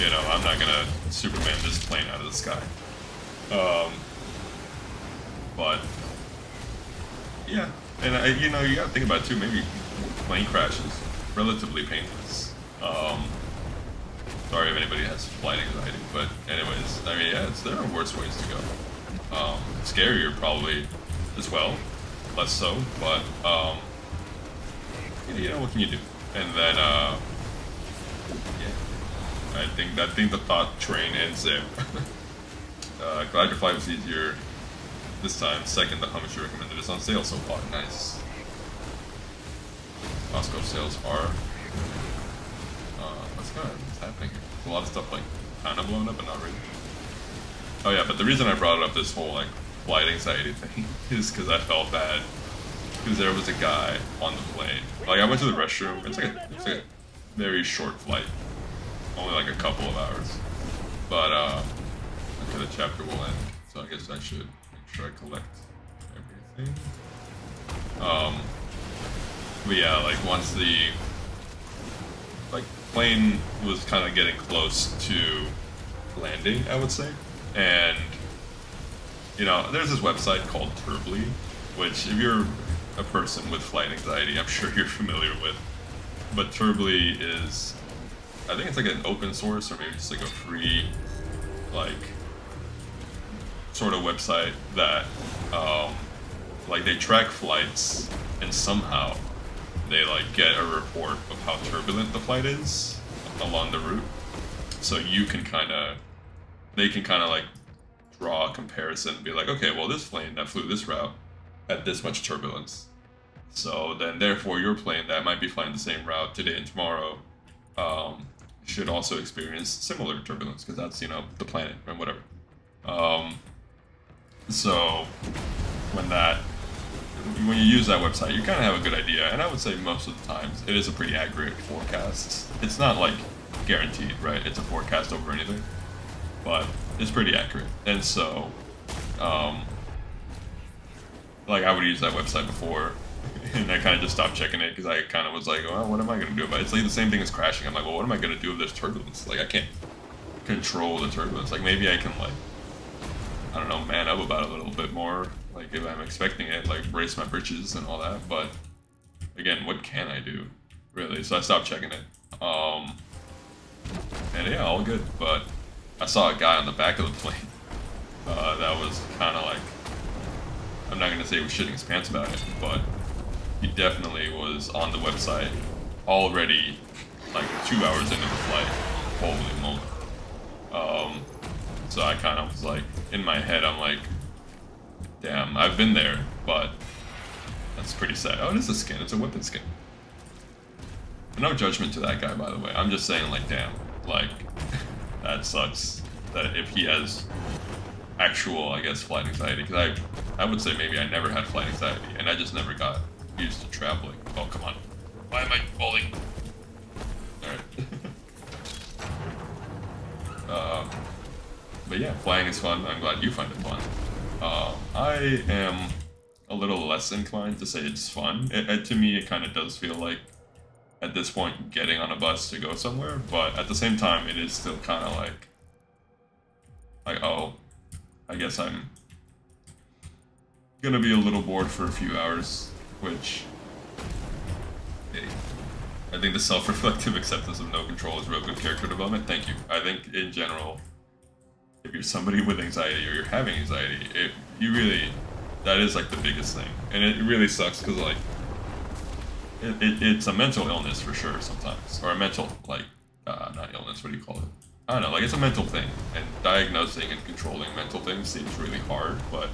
[SPEAKER 1] You know, I'm not gonna Superman this plane out of the sky. But, yeah. And, you know, you gotta think about it too, maybe plane crashes, relatively painless. Sorry if anybody has flight anxiety, but anyways, I mean, yeah, there are worse ways to go. Scarier probably as well, less so, but you know, what can you do? And then yeah, I think the thought train ends there. Glad your flight was easier this time. Second, the Hummus you recommended is on sale so far. Nice. Costco sales are what's happening here? A lot of stuff like kind of blown up, but not really. Oh yeah, but the reason I brought up this whole like flight anxiety thing is because I felt bad because there was a guy on the plane. Like I went to the restroom. It's like a very short flight, only like a couple of hours. But okay, the chapter will end, so I guess I should make sure I collect everything. But yeah, like once the plane was kind of getting close to landing, I would say, and you know, there's this website called Turbly, which if you're a person with flight anxiety, I'm sure you're familiar with. But Turbly is, I think it's like an open source or maybe just like a free, like, sort of website that, like they track flights and somehow they like get a report of how turbulent the flight is along the route. So you can they can kind of like draw a comparison and be like, okay, well this plane that flew this route had this much turbulence. So then therefore your plane that might be flying the same route today and tomorrow should also experience similar turbulence because that's, you know, the planet and whatever. So when you use that website, you kind of have a good idea, and I would say most of the times it is a pretty accurate forecast. It's not like guaranteed, right? It's a forecast over anything, but it's pretty accurate. And so, like I would use that website before, and I kind of just stopped checking it because I kind of was like, well, what am I going to do about it? It's like the same thing as crashing. I'm like, well, what am I going to do if there's turbulence? Like I can't control the turbulence. Like maybe I can like, I don't know, man up about it a little bit more. Like if I'm expecting it, like brace my britches and all that. But again, what can I do, really? So I stopped checking it. And yeah, all good. But I saw a guy on the back of the plane that was kind of like, I'm not gonna say he was shitting his pants about it, but he definitely was on the website already, like 2 hours into the flight. Holy moly. So I kind of was like, in my head, I'm like, damn, I've been there, but that's pretty sad. Oh, it is a skin. It's a weapon skin. No judgment to that guy, by the way. I'm just saying, like, damn, like, that sucks. That if he has actual, I guess, flight anxiety, because I would say maybe I never had flight anxiety, and I just never got used to traveling. Oh, come on. Why am I falling? Alright. But yeah, flying is fun. I'm glad you find it fun. I am a little less inclined to say it's fun. To me, it kind of does feel like, at this point, getting on a bus to go somewhere, but at the same time, it is still kind of like, oh, I guess I'm gonna be a little bored for a few hours, which, hey, I think the self-reflective acceptance of no control is real good character development. Thank you. I think, in general, if you're somebody with anxiety or you're having anxiety, that is like the biggest thing. And it really sucks because like, it's a mental illness for sure sometimes. Or a mental, like, not illness, what do you call it? I don't know, like it's a mental thing. And diagnosing and controlling mental things seems really hard, but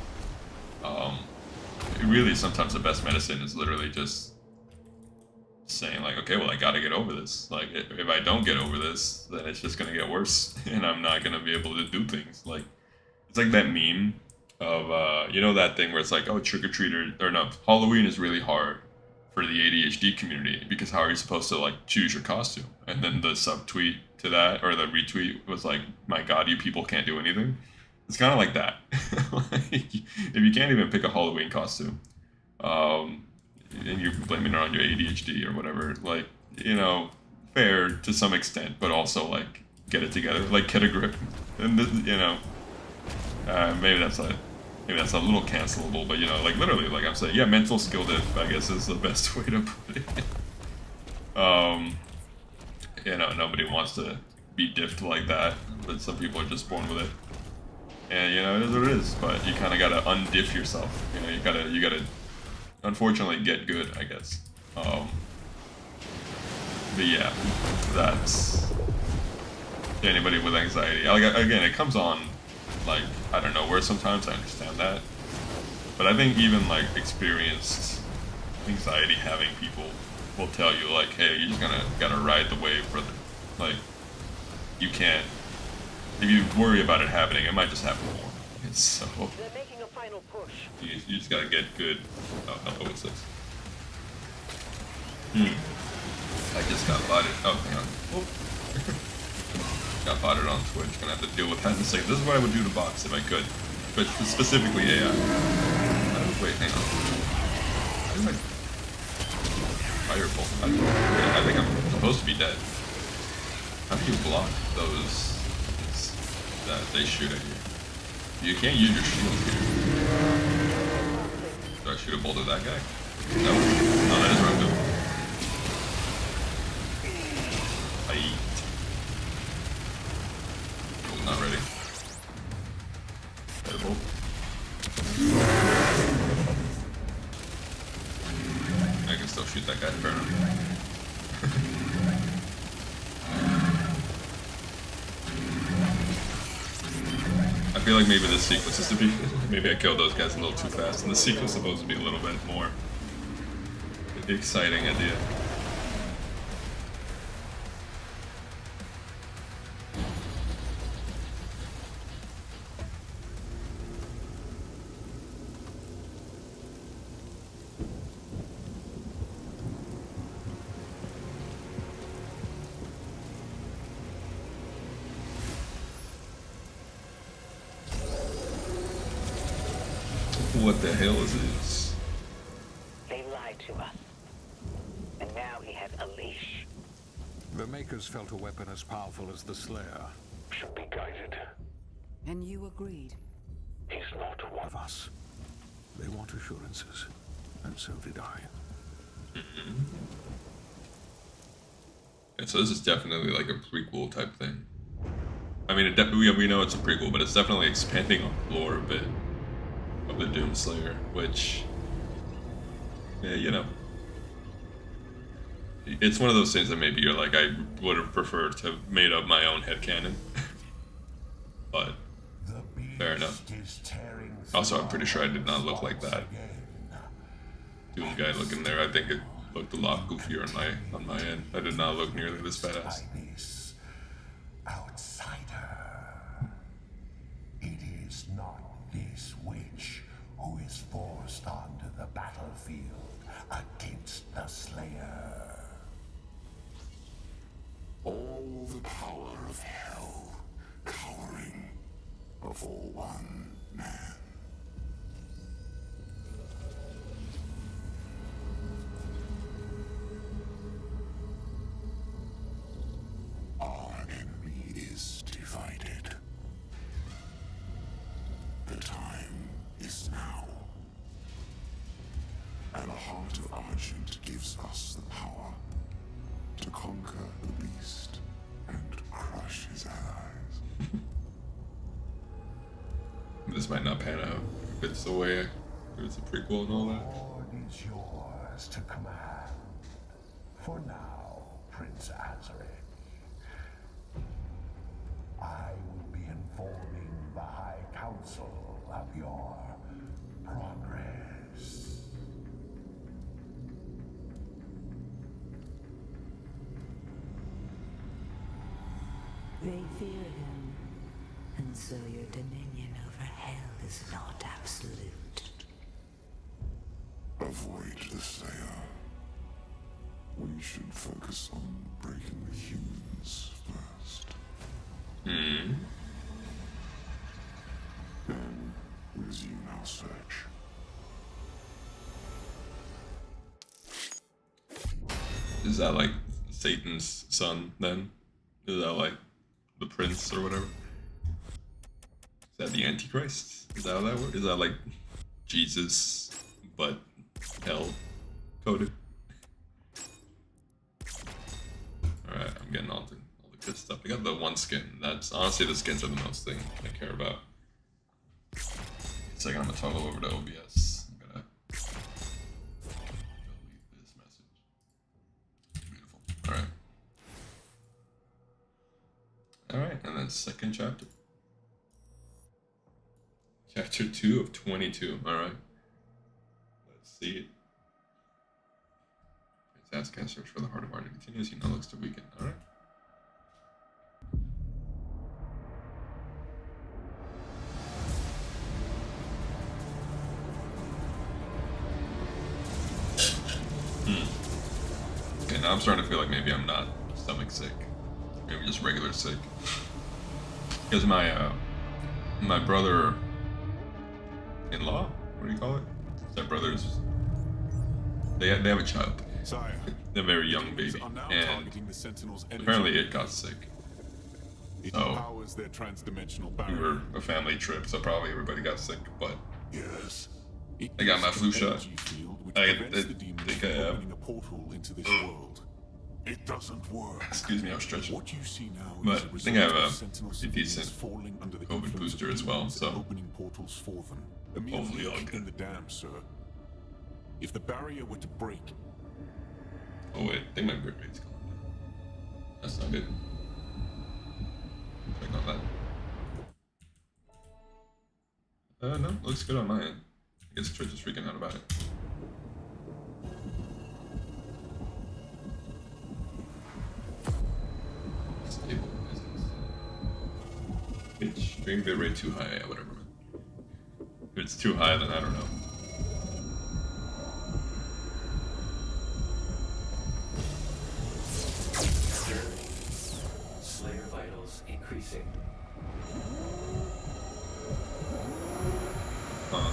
[SPEAKER 1] really sometimes the best medicine is literally just saying like, okay, well, I gotta get over this. Like, if I don't get over this, then it's just gonna get worse, and I'm not gonna be able to do things. Like, it's like that meme of, you know, that thing where it's like, oh, trick-or-treater, or no, Halloween is really hard for the ADHD community, because how are you supposed to, like, choose your costume? And then the subtweet to that, or the retweet was like, my god, you people can't do anything. It's kind of like that. Like, if you can't even pick a Halloween costume, and you're blaming it on your ADHD or whatever, like, you know, fair to some extent, but also, like, get it together, like, get a grip. And, you know, maybe that's a little cancelable, but, you know, like, literally, like I'm saying, yeah, mental skill diff, I guess, is the best way to put it. You know, nobody wants to be diffed like that, but some people are just born with it. And, you know, it is what it is, but you kind of gotta undiff yourself. You know, you gotta, unfortunately, get good, I guess. But yeah, that's anybody with anxiety. Like, again, it comes on, like, I don't know where sometimes, I understand that. But I think even, like, experienced anxiety having people will tell you, like, hey, you just gotta ride the wave, brother. Like, you can't, if you worry about it happening, it might just happen more. It's so,
[SPEAKER 6] They're making a final push.
[SPEAKER 1] you just gotta get good. Oh, no, what's this? I just got botted. Oh, hang on. Oh. Got botted on Twitch. Gonna have to deal with that in a second. This is what I would do to bots if I could. But specifically AI. Wait, hang on. How do I... Firebolt. I think I'm supposed to be dead. How do you block those that they shoot at you? You can't use your shield here. Do I shoot a bolt at that guy? No. No, that is what I'm doing. Not ready. Edible. I can still shoot that guy, fair enough. I feel like maybe this sequence is to be... Maybe I killed those guys a little too fast, and the sequence is supposed to be a little bit more exciting idea. What the hell is this?
[SPEAKER 6] They lied to us. And now he has a leash.
[SPEAKER 7] The Makers felt a weapon as powerful as the Slayer.
[SPEAKER 3] Should be guided.
[SPEAKER 2] And you agreed.
[SPEAKER 3] He's not one
[SPEAKER 7] Of us. They want assurances. And so did I.
[SPEAKER 1] And so this is definitely like a prequel type thing. I mean, we know it's a prequel, but it's definitely expanding on the lore a bit of the Doomslayer, which, yeah, you know, it's one of those things that maybe you're like, I would have preferred to have made up my own headcanon. But fair enough. Also, I'm pretty sure I did not look like that Doom guy looking there. I think it looked a lot goofier on my end. I did not look nearly this badass.
[SPEAKER 3] this outsider. It is not this witch who is forced onto the battlefield against the Slayer. All the power of hell cowering before one man. Our enemy is divided. The time is now. And the heart of Argent gives us the power to conquer the beast and crush his allies.
[SPEAKER 1] This might not pan out if it's the way, if it's a prequel and all that.
[SPEAKER 3] Lord is yours to command. For now, Prince Azaric, I will be informing the High Council of your progress.
[SPEAKER 2] They fear him, and so your dominion over hell is not absolute.
[SPEAKER 3] Avoid the Slayer. We should focus on breaking the humans first.
[SPEAKER 1] Hmm.
[SPEAKER 3] Then resume our search.
[SPEAKER 1] Is that like Satan's son then? Is that like the prince or whatever? Is that the Antichrist? Is that how that works? Is that like Jesus but hell coded? Alright, I'm getting all the good stuff. I got the one skin. That's honestly the skins are the most thing I care about. Second, I'm gonna toggle over to OBS. I'm gonna delete this message. Beautiful. Alright. Alright, and then second chapter. Chapter 2 of 22. Alright. Let's see it. Prince Ascan search for the heart of Arden continues. He now looks to weaken. Alright. Okay, now I'm starting to feel like maybe I'm not stomach sick. Maybe just regular sick. Because my brother-in-law, what do you call it? Step brothers. They have a child.
[SPEAKER 3] Sire,
[SPEAKER 1] They're a very young baby, and apparently it got sick.
[SPEAKER 3] It
[SPEAKER 1] So
[SPEAKER 3] powers their transdimensional
[SPEAKER 1] we
[SPEAKER 3] barrier.
[SPEAKER 1] were a family trip, so probably everybody got sick. But
[SPEAKER 3] Yes.
[SPEAKER 1] I got my flu shot. I think I have.
[SPEAKER 3] A portal into this world. It doesn't work.
[SPEAKER 1] Excuse me, I was stretching.
[SPEAKER 3] What you see now
[SPEAKER 1] But
[SPEAKER 3] is
[SPEAKER 1] I think I have a
[SPEAKER 3] Sentinel
[SPEAKER 1] decent
[SPEAKER 3] civilians falling under the
[SPEAKER 1] COVID
[SPEAKER 3] influence
[SPEAKER 1] booster
[SPEAKER 3] of
[SPEAKER 1] as well,
[SPEAKER 3] demons
[SPEAKER 1] so
[SPEAKER 3] and opening portals for them.
[SPEAKER 1] hopefully all
[SPEAKER 3] Immediately
[SPEAKER 1] good.
[SPEAKER 3] in the dam, sir. If the barrier were to break,
[SPEAKER 1] Oh wait, I think my grip rate's going down. That's not good. Check on that. No, looks good on my end. I guess Twitch is freaking out about it. Stable business. Bitch, stream bit rate too high, yeah, whatever, man. If it's too high, then I don't know.
[SPEAKER 8] Slayer vitals increasing.
[SPEAKER 1] Huh.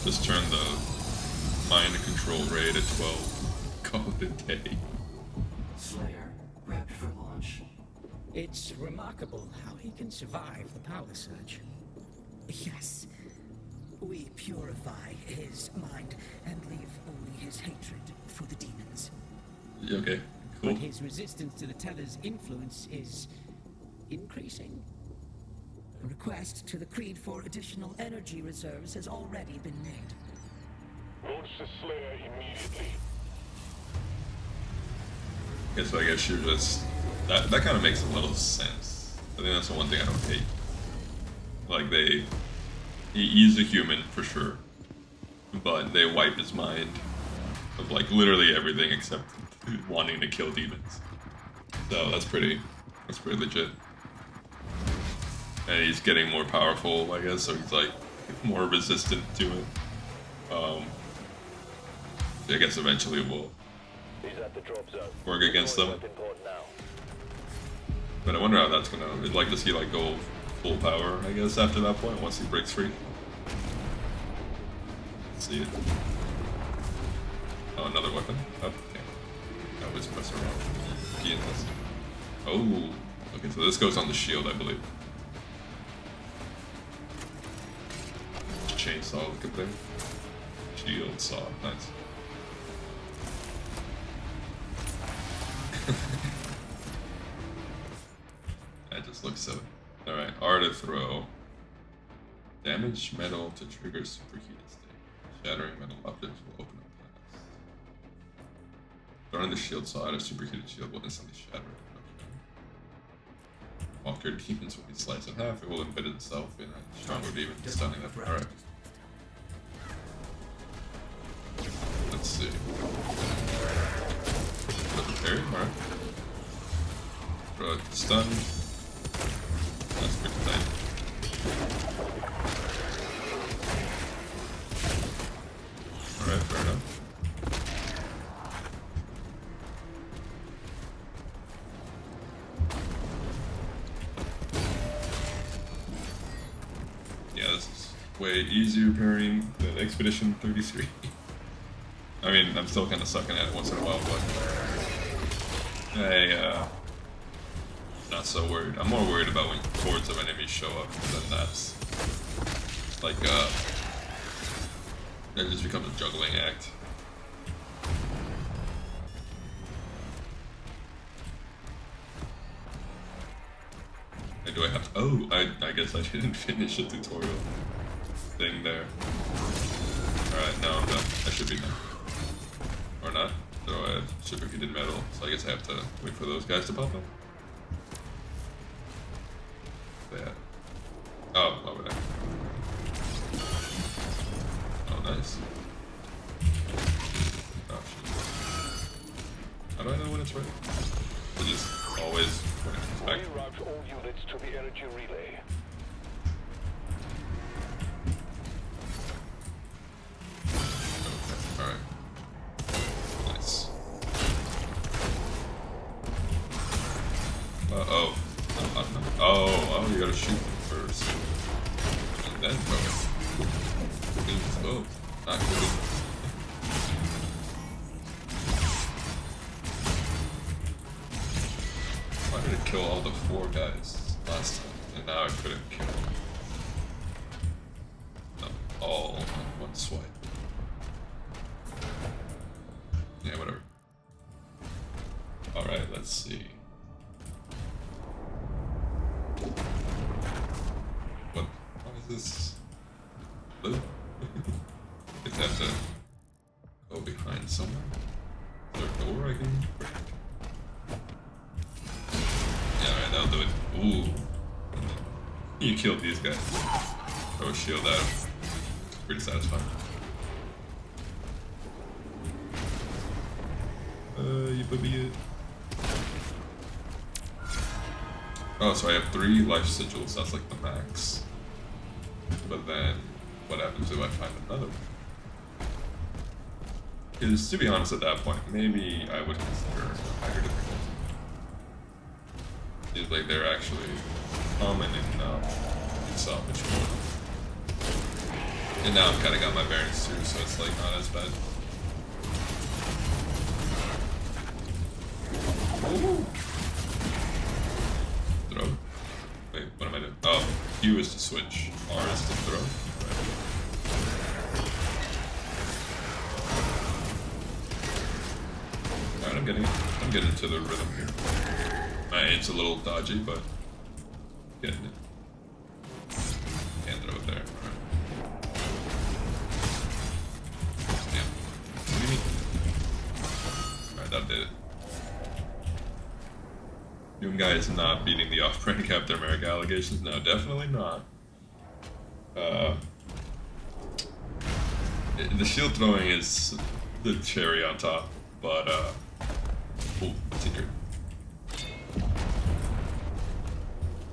[SPEAKER 1] Just turn the mind control rate at 12. Call it a day.
[SPEAKER 8] Slayer prepped for launch.
[SPEAKER 9] It's remarkable how he can survive the power surge. Yes. We purify his mind and leave only his hatred for the demons.
[SPEAKER 1] Okay, cool.
[SPEAKER 9] But his resistance to the Tether's influence is increasing. A request to the Creed for additional energy reserves has already been made.
[SPEAKER 4] Launch the Slayer immediately.
[SPEAKER 1] Okay, so I guess you're just... That kind of makes a little sense. I think that's the one thing I don't hate. Like, he's a human, for sure. But they wipe his mind of, like, literally everything except wanting to kill demons. So that's pretty legit. And he's getting more powerful, I guess, so he's, like, more resistant to it. I guess eventually it will
[SPEAKER 4] He's at the drop zone.
[SPEAKER 1] work against them.
[SPEAKER 4] Weapon pod now.
[SPEAKER 1] But I wonder how that's gonna... I'd like to see, like, go full power, I guess, after that point, once he breaks free. Let's see it. Oh, another weapon? Oh, damn. I always mess around. Key test. Oh, okay, so this goes on the shield, I believe. Chainsaw looking thing. Shield saw, nice. That just looks silly. Alright, R to throw. Damage metal to trigger superheated state. Shattering metal objects will open up paths. Throwing the shield saw at a superheated shield will instantly shatter it. Walker demons will be sliced in half. It will embed itself in a stronger demon, stunning them. Alright. Let's see. Put the parry, alright. Throw it stun. That's pretty tight. Alright, fair enough. Yeah, this is way easier parrying than Expedition 33. I mean, I'm still kind of sucking at it once in a while, but not so worried. I'm more worried about when hordes of enemies show up, than that's like, it just becomes a juggling act. And do I have to, oh, I guess I didn't finish the tutorial thing there. Alright, now I'm done. I should be done. Or not. So I have superheated metal, so I guess I have to wait for those guys to pop up. Yeah. Oh, over there. Oh, nice. Oh, shit. How do I know when it's ready? It just always when it comes back.
[SPEAKER 4] Reroute all units to the energy relay.
[SPEAKER 1] Okay, alright. Nice. Uh-oh. Oh, you gotta shoot them first. And then throw it. Oh, not good. Why did it kill all the 4 guys last time? And now I couldn't kill them all on one swipe. Yeah, whatever. Alright, let's see. What is this? Blue? If I have to go behind somewhere? Is there a door I can break? Yeah, alright, that'll do it. Ooh. You killed these guys. Throw a shield at him. Pretty satisfying. You put me in. Oh, so I have 3 life sigils, that's like the max. But then, what happens if I find another one? Because, to be honest, at that point, maybe I would consider a higher difficulty. Seems like they're actually common in salvage mode. And now I've kind of got my bearings too, so it's like not as bad. Ooh. Throw. Wait, what am I doing? Oh, Q is to switch. R is to throw. Alright, I'm getting into the rhythm here. My aim's a little dodgy, but getting it. Can't throw it there. Alright. Damn. What do you mean? Alright, that did it. Doom Guy is not beating the off-brand Captain America allegations. No, definitely not. The shield throwing is the cherry on top, but ooh, secret.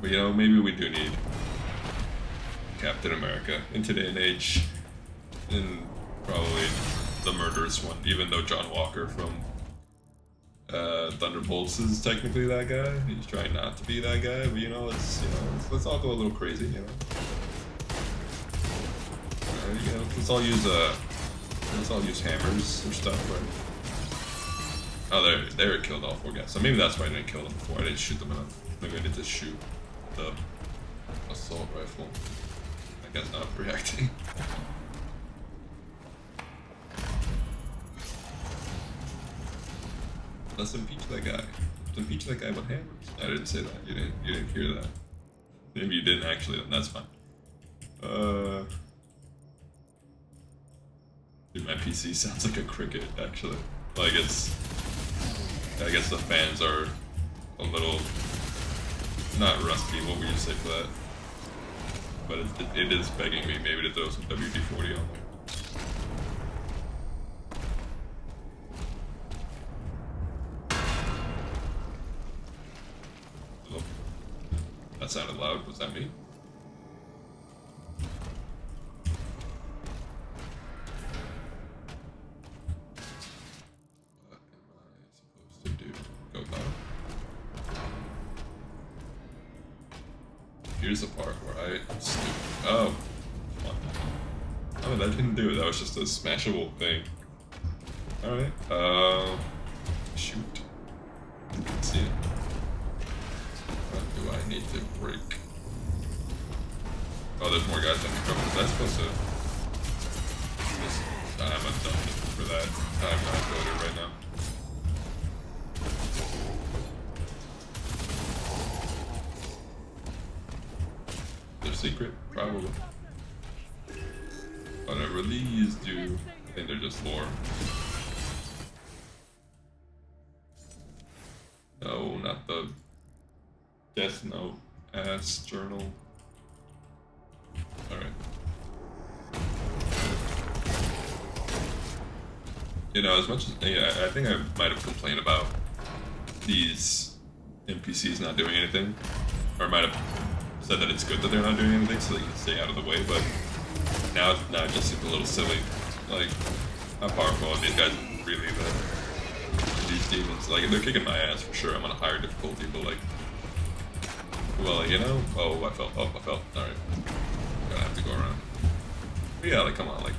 [SPEAKER 1] But you know, maybe we do need Captain America in today and age, and probably the murderous one, even though John Walker from Thunderbolts is technically that guy. He's trying not to be that guy, but you know, let's all go a little crazy, you know. You know, let's all use hammers or stuff, right? Oh, there it killed all 4 guys. So maybe that's why I didn't kill them before. I didn't shoot them enough. Maybe I need to shoot the assault rifle. I guess not reacting. Let's impeach that guy. Let's impeach that guy with hammers. I didn't say that. You didn't hear that. Maybe you didn't actually. Then that's fine. Dude, my PC sounds like a cricket. Actually, like it's. I guess the fans are a little not rusty. What would you say for that? But it is begging me maybe to throw some WD-40 on there. Here's the part where I'm stupid. Oh, come on. Oh, that didn't do it. That was just a smashable thing. Alright, shoot. Let's see it. What do I need to break? Oh, there's more guys on the cover. Is that supposed to... I'm a dumb for that. I'm not voted right now. They're secret? Probably. Whatever these do, I think they're just lore. No, not the Death Note ass journal. Alright. You know, as much as I think I might have complained about these NPCs not doing anything, or I might have said that it's good that they're not doing anything so they can stay out of the way, but now it just seems a little silly. Like, how powerful are these guys really that these demons? Like, they're kicking my ass for sure. I'm on a higher difficulty, but like, well, you know? Oh, I fell. Oh, I fell. Alright. Gonna have to go around. But yeah, like, come on, like,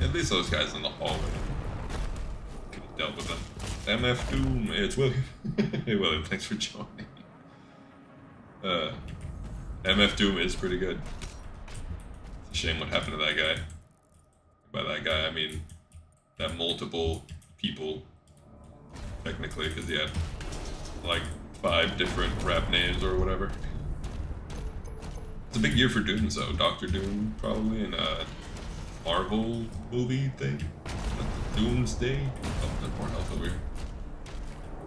[SPEAKER 1] at least those guys in the hallway could have dealt with them. MF Doom, hey, it's William. Hey, William, thanks for joining. MF Doom is pretty good. It's a shame what happened to that guy. By that guy, I mean that multiple people, technically, because he had like 5 different rap names or whatever. It's a big year for Dooms though. Dr. Doom probably, and a Marvel movie thing. Doomsday. Oh, there's more health over here.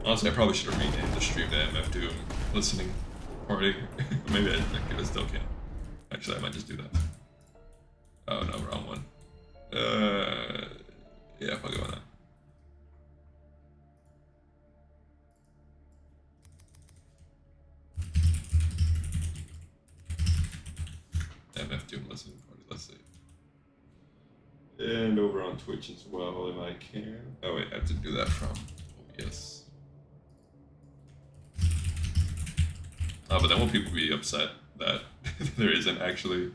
[SPEAKER 1] Honestly, I probably should have renamed the stream to MF Doom listening party. Maybe I still can. Actually, I might just do that. Oh no, wrong one. Yeah, I'll go on that. MF Doom listening party, let's see. And over on Twitch as well, if I can. Oh wait, I have to do that from OBS. Oh, but then will people be upset that there isn't actually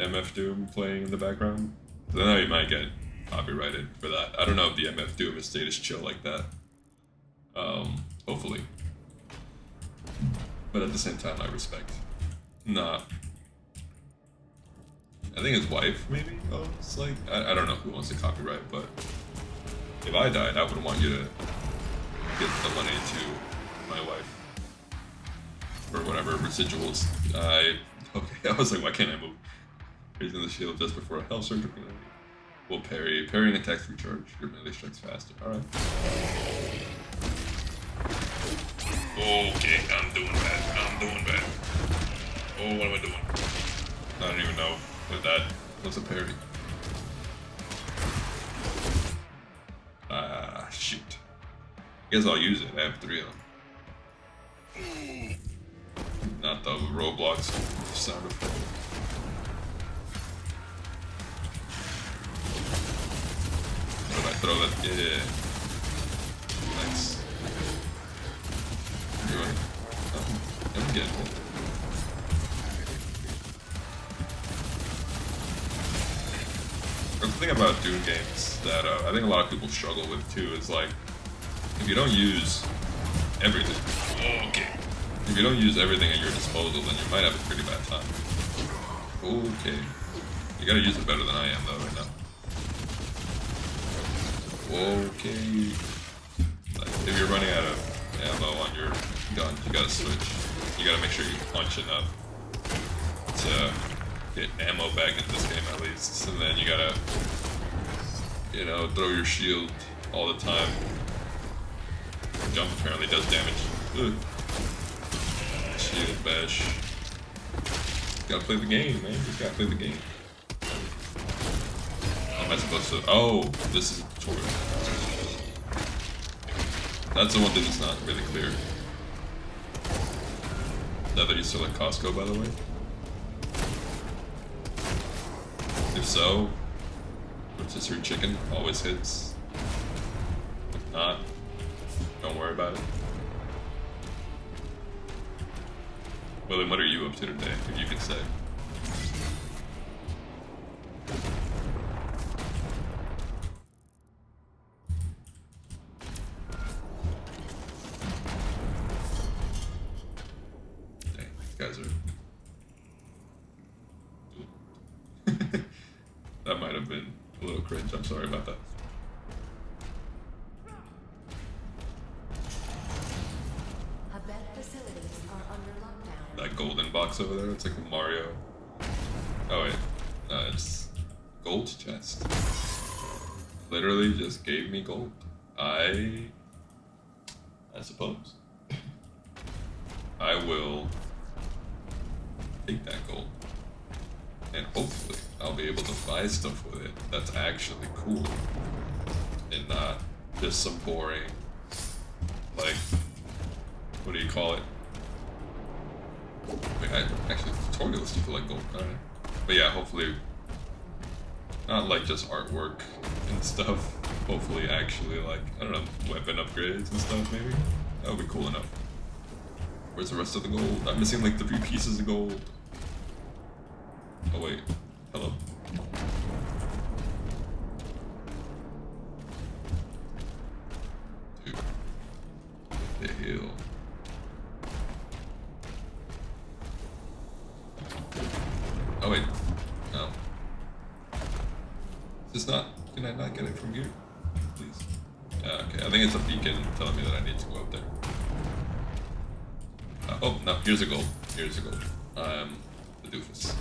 [SPEAKER 1] MF Doom playing in the background? Then I might get copyrighted for that. I don't know if the MF Doom estate is chill like that. Hopefully. But at the same time, I respect. Nah. I think his wife maybe owns, like, I don't know who owns the copyright, but if I died, I would want you to get the money to my wife. Or whatever residuals. Okay, I was like, why can't I move? Raising the shield just before a hell surge. Will parry. Parrying attacks recharge. Your melee strikes faster. Alright. Okay, I'm doing bad. Oh, what am I doing? I don't even know what that was. A parry. Shoot. I guess I'll use it. I have 3 of them. Not the Roblox sound effect. But I throw that, yeah. Nice. Good. I'm getting it. The thing about Doom games that I think a lot of people struggle with too is like, if you don't use everything, okay. If you don't use everything at your disposal, then you might have a pretty bad time. Okay. You gotta use it better than I am though right now. Okay. Like, if you're running out of ammo on your gun, you gotta switch. You gotta make sure you punch enough to get ammo back in this game at least. And then you gotta, you know, throw your shield all the time. Jump apparently does damage. Ugh. Shield bash. Gotta play the game, man. Just gotta play the game. How am I supposed to? Oh, this is a tutorial. That's the one thing that's not really clear. Is that you still at Costco, by the way? If so, rotisserie chicken always hits. If not, don't worry about it. William, what are you up to today, if you could say? Dang, you guys are... That might have been a little cringe, I'm sorry about that. That golden box over there, it's like a Mario. Oh wait, no, it's gold chest. Literally just gave me gold. I suppose. I will take that gold. And hopefully I'll be able to buy stuff with it that's actually cool. And not just some boring, like, what do you call it? Wait, actually, tutorials you feel like gold. Alright. But yeah, hopefully, not like just artwork and stuff. Hopefully, actually, like, I don't know, weapon upgrades and stuff, maybe? That would be cool enough. Where's the rest of the gold? I'm missing like 3 pieces of gold. Oh, wait. Hello? Dude. What the hell? Oh wait, no. Is this not, can I not get it from here? Please. Okay, I think it's a beacon telling me that I need to go up there. Oh, no, here's a gold. Here's a gold. The doofus.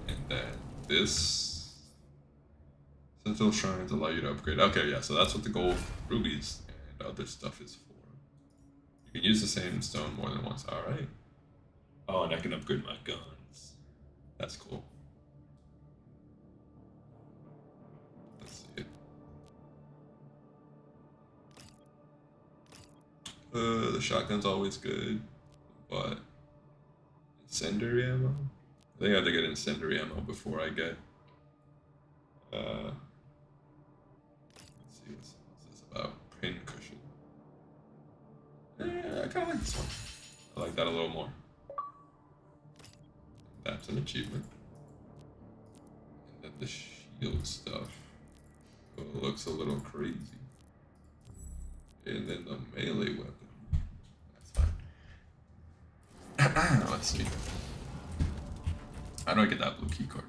[SPEAKER 1] And then this. Central shrines allow you to upgrade. Okay, yeah, so that's what the gold rubies and other stuff is for. You can use the same stone more than once. Alright. Oh, and I can upgrade my guns. That's cool. Let's see it. The shotgun's always good, but incendiary ammo? I think I have to get incendiary ammo before I get let's see what's this about. Pin cushion. Yeah, I kinda like this one. I like that a little more. That's an achievement. And then the shield stuff looks a little crazy. And then the melee weapon. That's fine. Let's see. How do I get that blue key card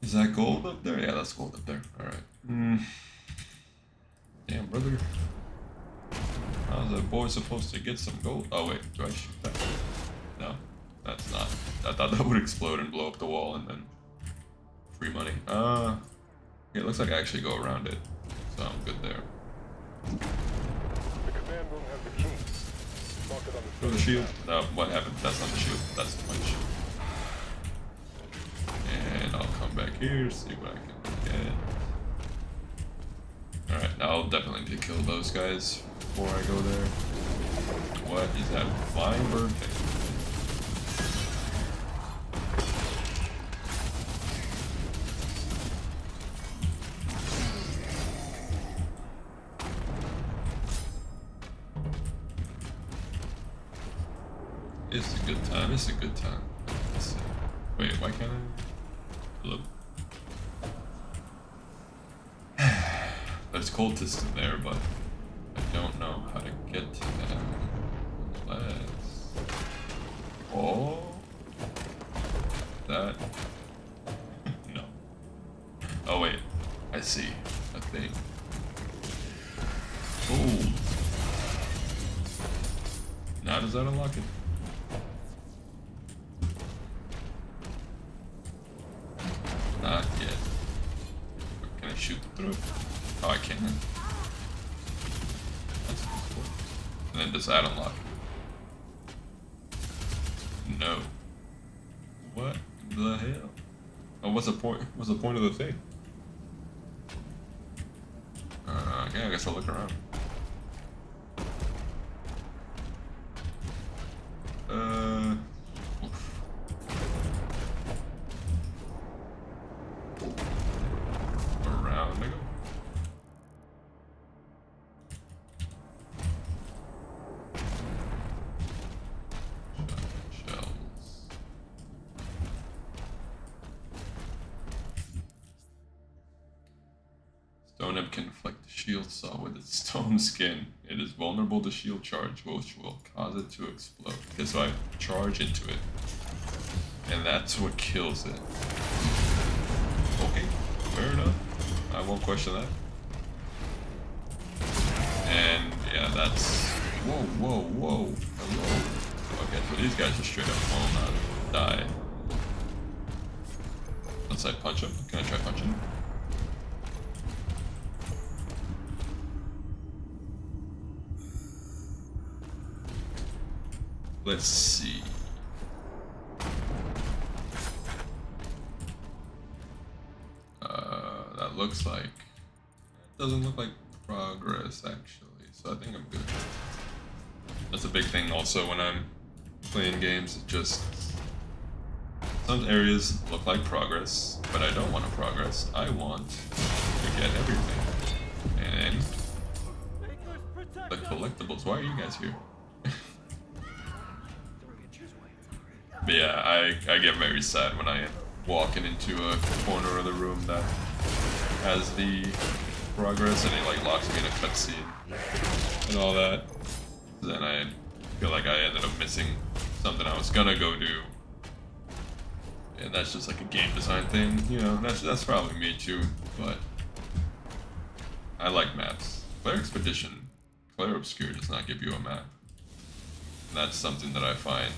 [SPEAKER 1] though? Is that gold up there? Yeah, that's gold up there. Alright. Damn, brother. How's that boy supposed to get some gold? Oh wait, do I shoot that? No, that's not. I thought that would explode and blow up the wall and then free money. Yeah, it looks like I actually go around it, so I'm good there.
[SPEAKER 4] The command room has the key. Mark it on
[SPEAKER 1] For the shield? No, what happened? That's not the shield. That's the punch. And I'll come back here, see what I can get. Alright, now I'll definitely need to kill those guys before I go there. What is that flying bird thing? It's a good time, it's a good time. Let's see. Wait, why can't I? Look. There's cultists in there, but I don't know how to get to them. Unless... Oh... That... No. Oh wait, I see a thing. Gold. Now does that unlock it? Not yet. Can I shoot through it? Oh, I can. That's cool. And then does that unlock it? No. What the hell? Oh, what's the point? What's the point of the thing? Yeah, I guess I'll look around. Around I go. stone imp can inflict the shield saw with its stone skin. It is vulnerable to shield charge, which will cause it to explode. Okay, so I charge into it, and that's what kills it. Okay, fair enough. I won't question that. And yeah, that's... Whoa, whoa, whoa. Hello. Okay, so these guys are straight up will not die. Let's say punch him. Can I try punching him? Let's see. That looks like... It doesn't look like progress, actually. So I think I'm good. That's a big thing also when I'm playing games. Just... Some areas look like progress, but I don't want to progress. I want to get everything. And... the collectibles. Why are you guys here? But yeah, I get very sad when I am walking into a corner of the room that has the progress and it like locks me in a cutscene and all that. Then I feel like I ended up missing something I was gonna go do. And that's just like a game design thing, you know, that's probably me too, but I like maps. Claire Expedition, Claire Obscure does not give you a map. And that's something that I find...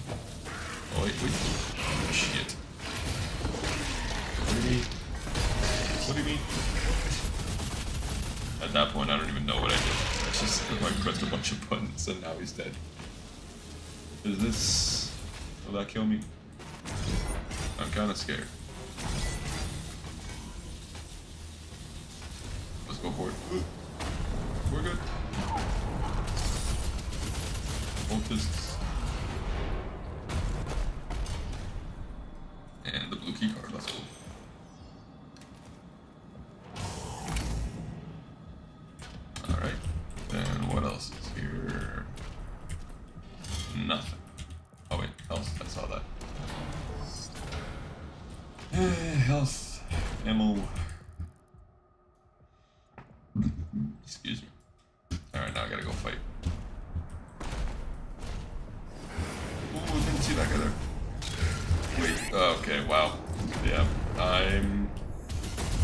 [SPEAKER 1] Oh wait. Oh, shit. What do you mean? What do you mean? At that point, I don't even know what I did. It's just I pressed a bunch of buttons and now he's dead. Is this... Will that kill me? I'm kinda scared. Let's go for it. We're good. Both fists. And the blue key card, that's cool. Alright, then what else is here? Nothing. Oh wait, health, I saw that. Health, ammo. Excuse me. Alright, now I gotta go fight. Ooh, didn't see that guy there. Wait, okay, wow. Yeah,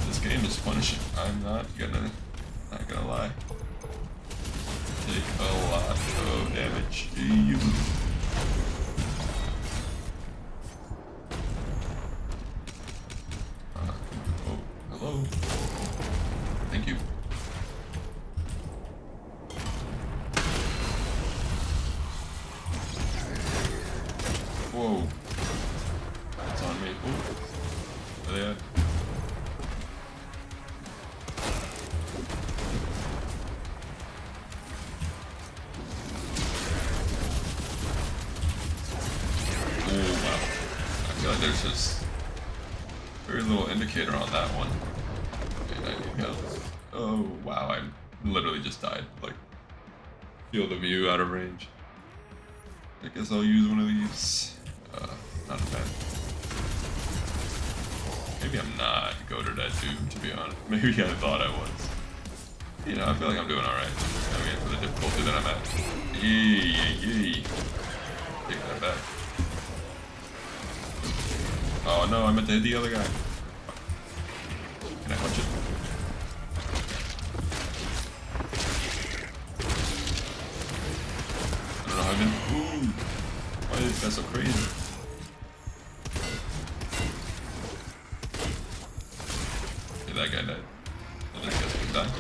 [SPEAKER 1] this game is punishing. I'm not gonna lie. Take a lot of damage. Oh, hello. Thank you. Whoa. It's on me. Ooh. Where they at? Oh wow. I feel like there's just very little indicator on that one. And I need help. Oh wow, I literally just died. Like, field of view out of range. I guess I'll use one of these. Not a fan. Maybe I'm not goated at Doom, to be honest. Maybe I thought I was. You know, I feel like I'm doing alright. I mean, for the difficulty that I'm at. Yee. Take that back. Oh no, I meant to hit the other guy. Can I punch it? I don't know how I did. Ooh! Why is this guy so crazy? Okay, that guy died. And this guy's gonna die.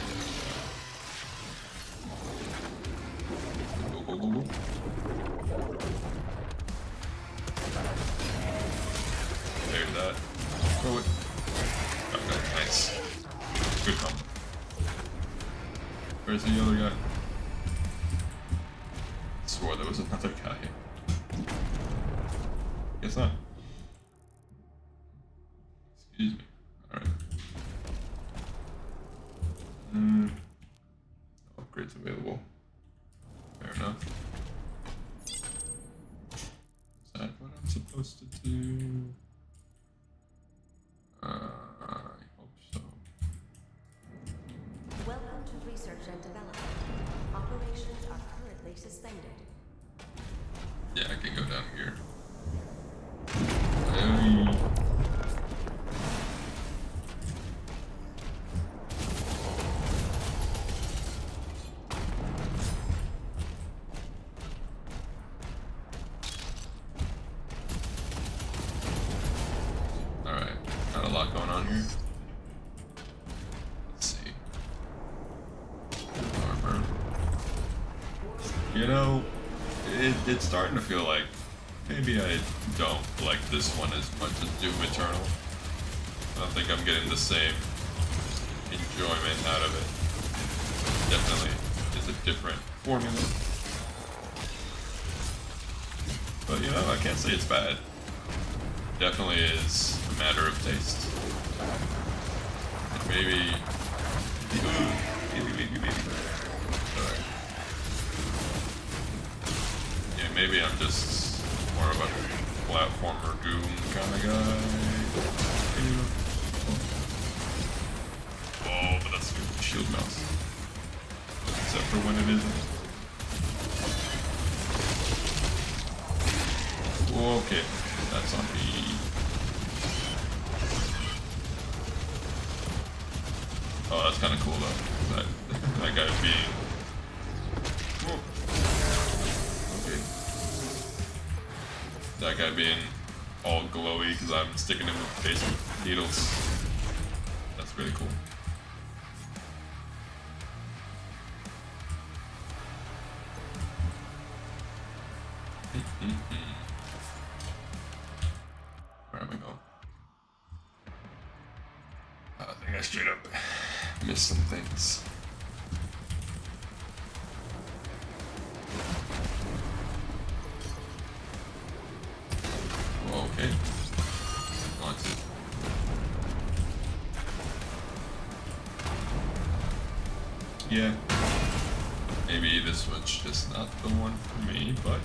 [SPEAKER 1] Go. There's that. Throw it. Okay, nice. Good combo. Where's the other guy? I swore there was another guy. Guess not. Excuse me. Alright. Upgrades available. Fair enough. Is that what I'm supposed to do? I hope so. here. Let's see. Armor. You know, it's starting to feel like maybe I don't like this one as much as Doom Eternal. I don't think I'm getting the same enjoyment out of it. Definitely is a different formula. But you know, I can't say it's bad. Definitely is a matter of taste. And maybe... Alright. Yeah, maybe I'm just more of a platformer Doom kind of guy. Oh, but that's good. Shield mouse. Except for when it isn't. Okay, that's on me. Oh, that's kind of cool though. That guy being. Whoa. Okay. That guy being all glowy because I'm sticking him with face needles. That's really cool. Where am I going? I think I straight up missed some things. Okay. Want to. Yeah. Maybe this was just not the one for me, but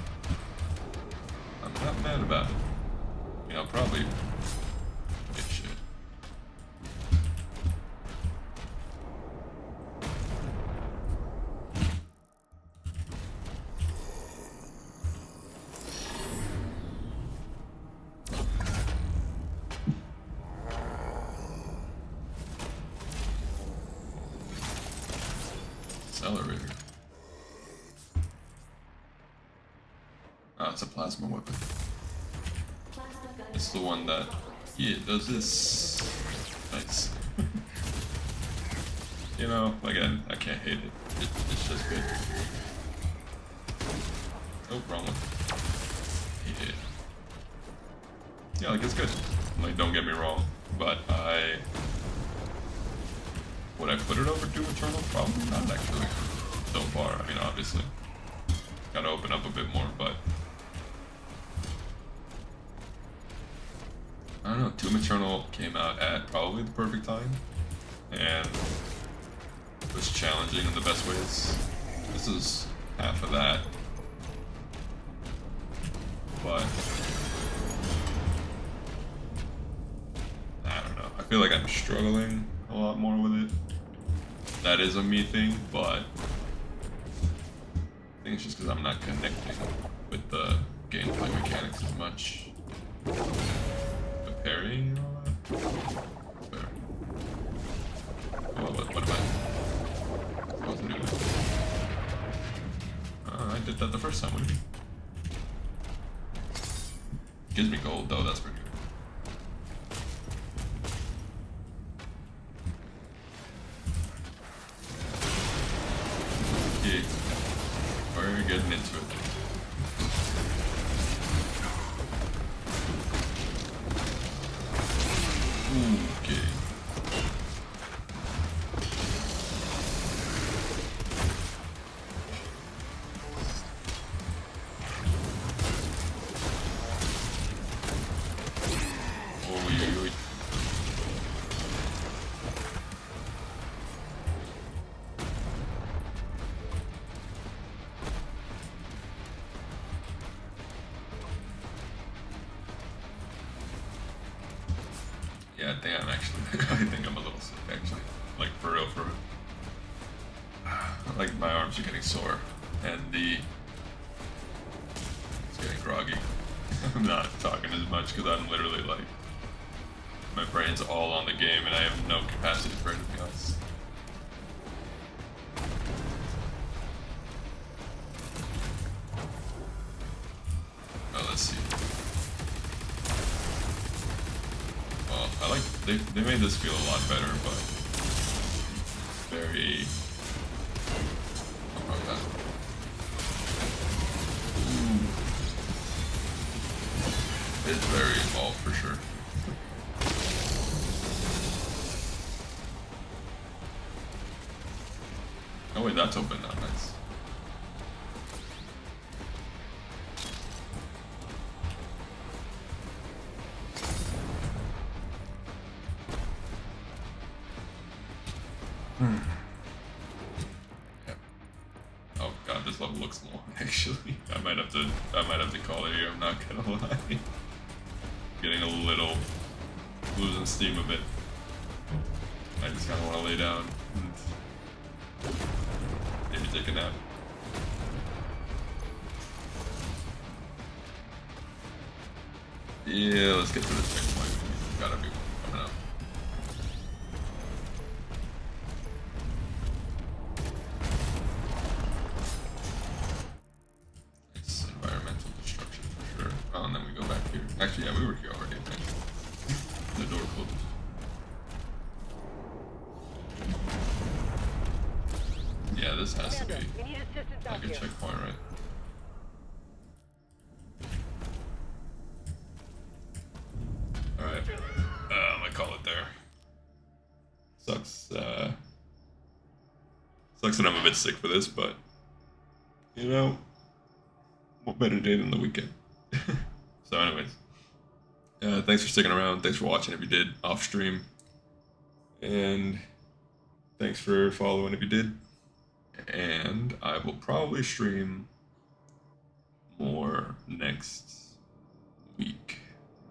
[SPEAKER 1] I'm not mad about it. You know, probably get shit. Accelerator. Oh, it's a plasma weapon. It's the one that, yeah, does this. Nice. You know, again, I can't hate it. It's just good. Oh, wrong one. Yeah, like it's good. Like, don't get me wrong, but would I put it over Doom Eternal? Probably not, actually. So far, I mean, obviously, gotta open up a bit more, but I don't know. Doom Eternal came out at probably the perfect time, and was challenging in the best ways. This is half of that, but I don't know. I feel like I'm struggling a lot more with it. That is a me thing, but I think it's just because I'm not connecting with the gameplay mechanics as much. The parrying and all that. Fair. What am I supposed to do? I did that the first time. What do you mean? Gives me gold though. That's pretty good. Yeah, we're getting into it. Okay. Oi. Yeah, I think I'm actually, I think I'm a little sick actually. Like for real. Like my arms are getting sore and it's getting groggy. I'm not talking as much because I'm literally like, my brain's all on the game and I have no capacity for anything else. Well, let's see. Well, I like They made this feel a lot better, but very. Oh, that. It's very involved for sure. Oh wait, that's open now. Nice. Yeah. Oh god, this level looks long. Actually, I might have to call it here. I'm not gonna lie. Getting a little losing steam a bit. I just kind of want to lay down and maybe take a nap. Yeah, let's get to the checkpoint. Gotta be coming up. It's environmental destruction for sure. Oh, and then we go back here. Actually, yeah, we were here already, I think. The door closed. Yeah, this has to be like a checkpoint, right? Alright. I'm gonna call it there. Sucks, sucks that I'm a bit sick for this, but you know, what better day than the weekend? So anyways, thanks for sticking around. Thanks for watching if you did off stream. And thanks for following if you did. And I will probably stream more next week.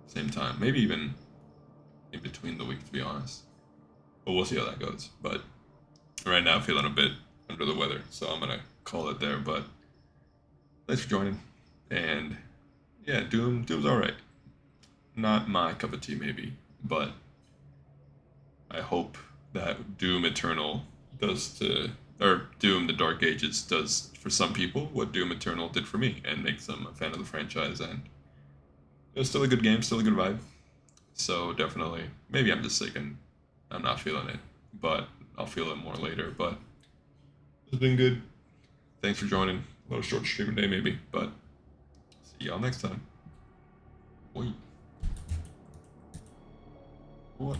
[SPEAKER 1] Same time. Maybe even in between the week, to be honest. But we'll see how that goes. But right now, I'm feeling a bit under the weather, so I'm gonna call it there. But thanks for joining. And yeah, Doom's alright. Not my cup of tea, maybe, but I hope that Doom Eternal does to, or Doom the Dark Ages does for some people what Doom Eternal did for me, and makes them a fan of the franchise. And it was still a good game, still a good vibe. So definitely, maybe I'm just sick and I'm not feeling it, but I'll feel it more later. But it's been good. Thanks for joining. A little short streaming day maybe, but see y'all next time. Wait. What?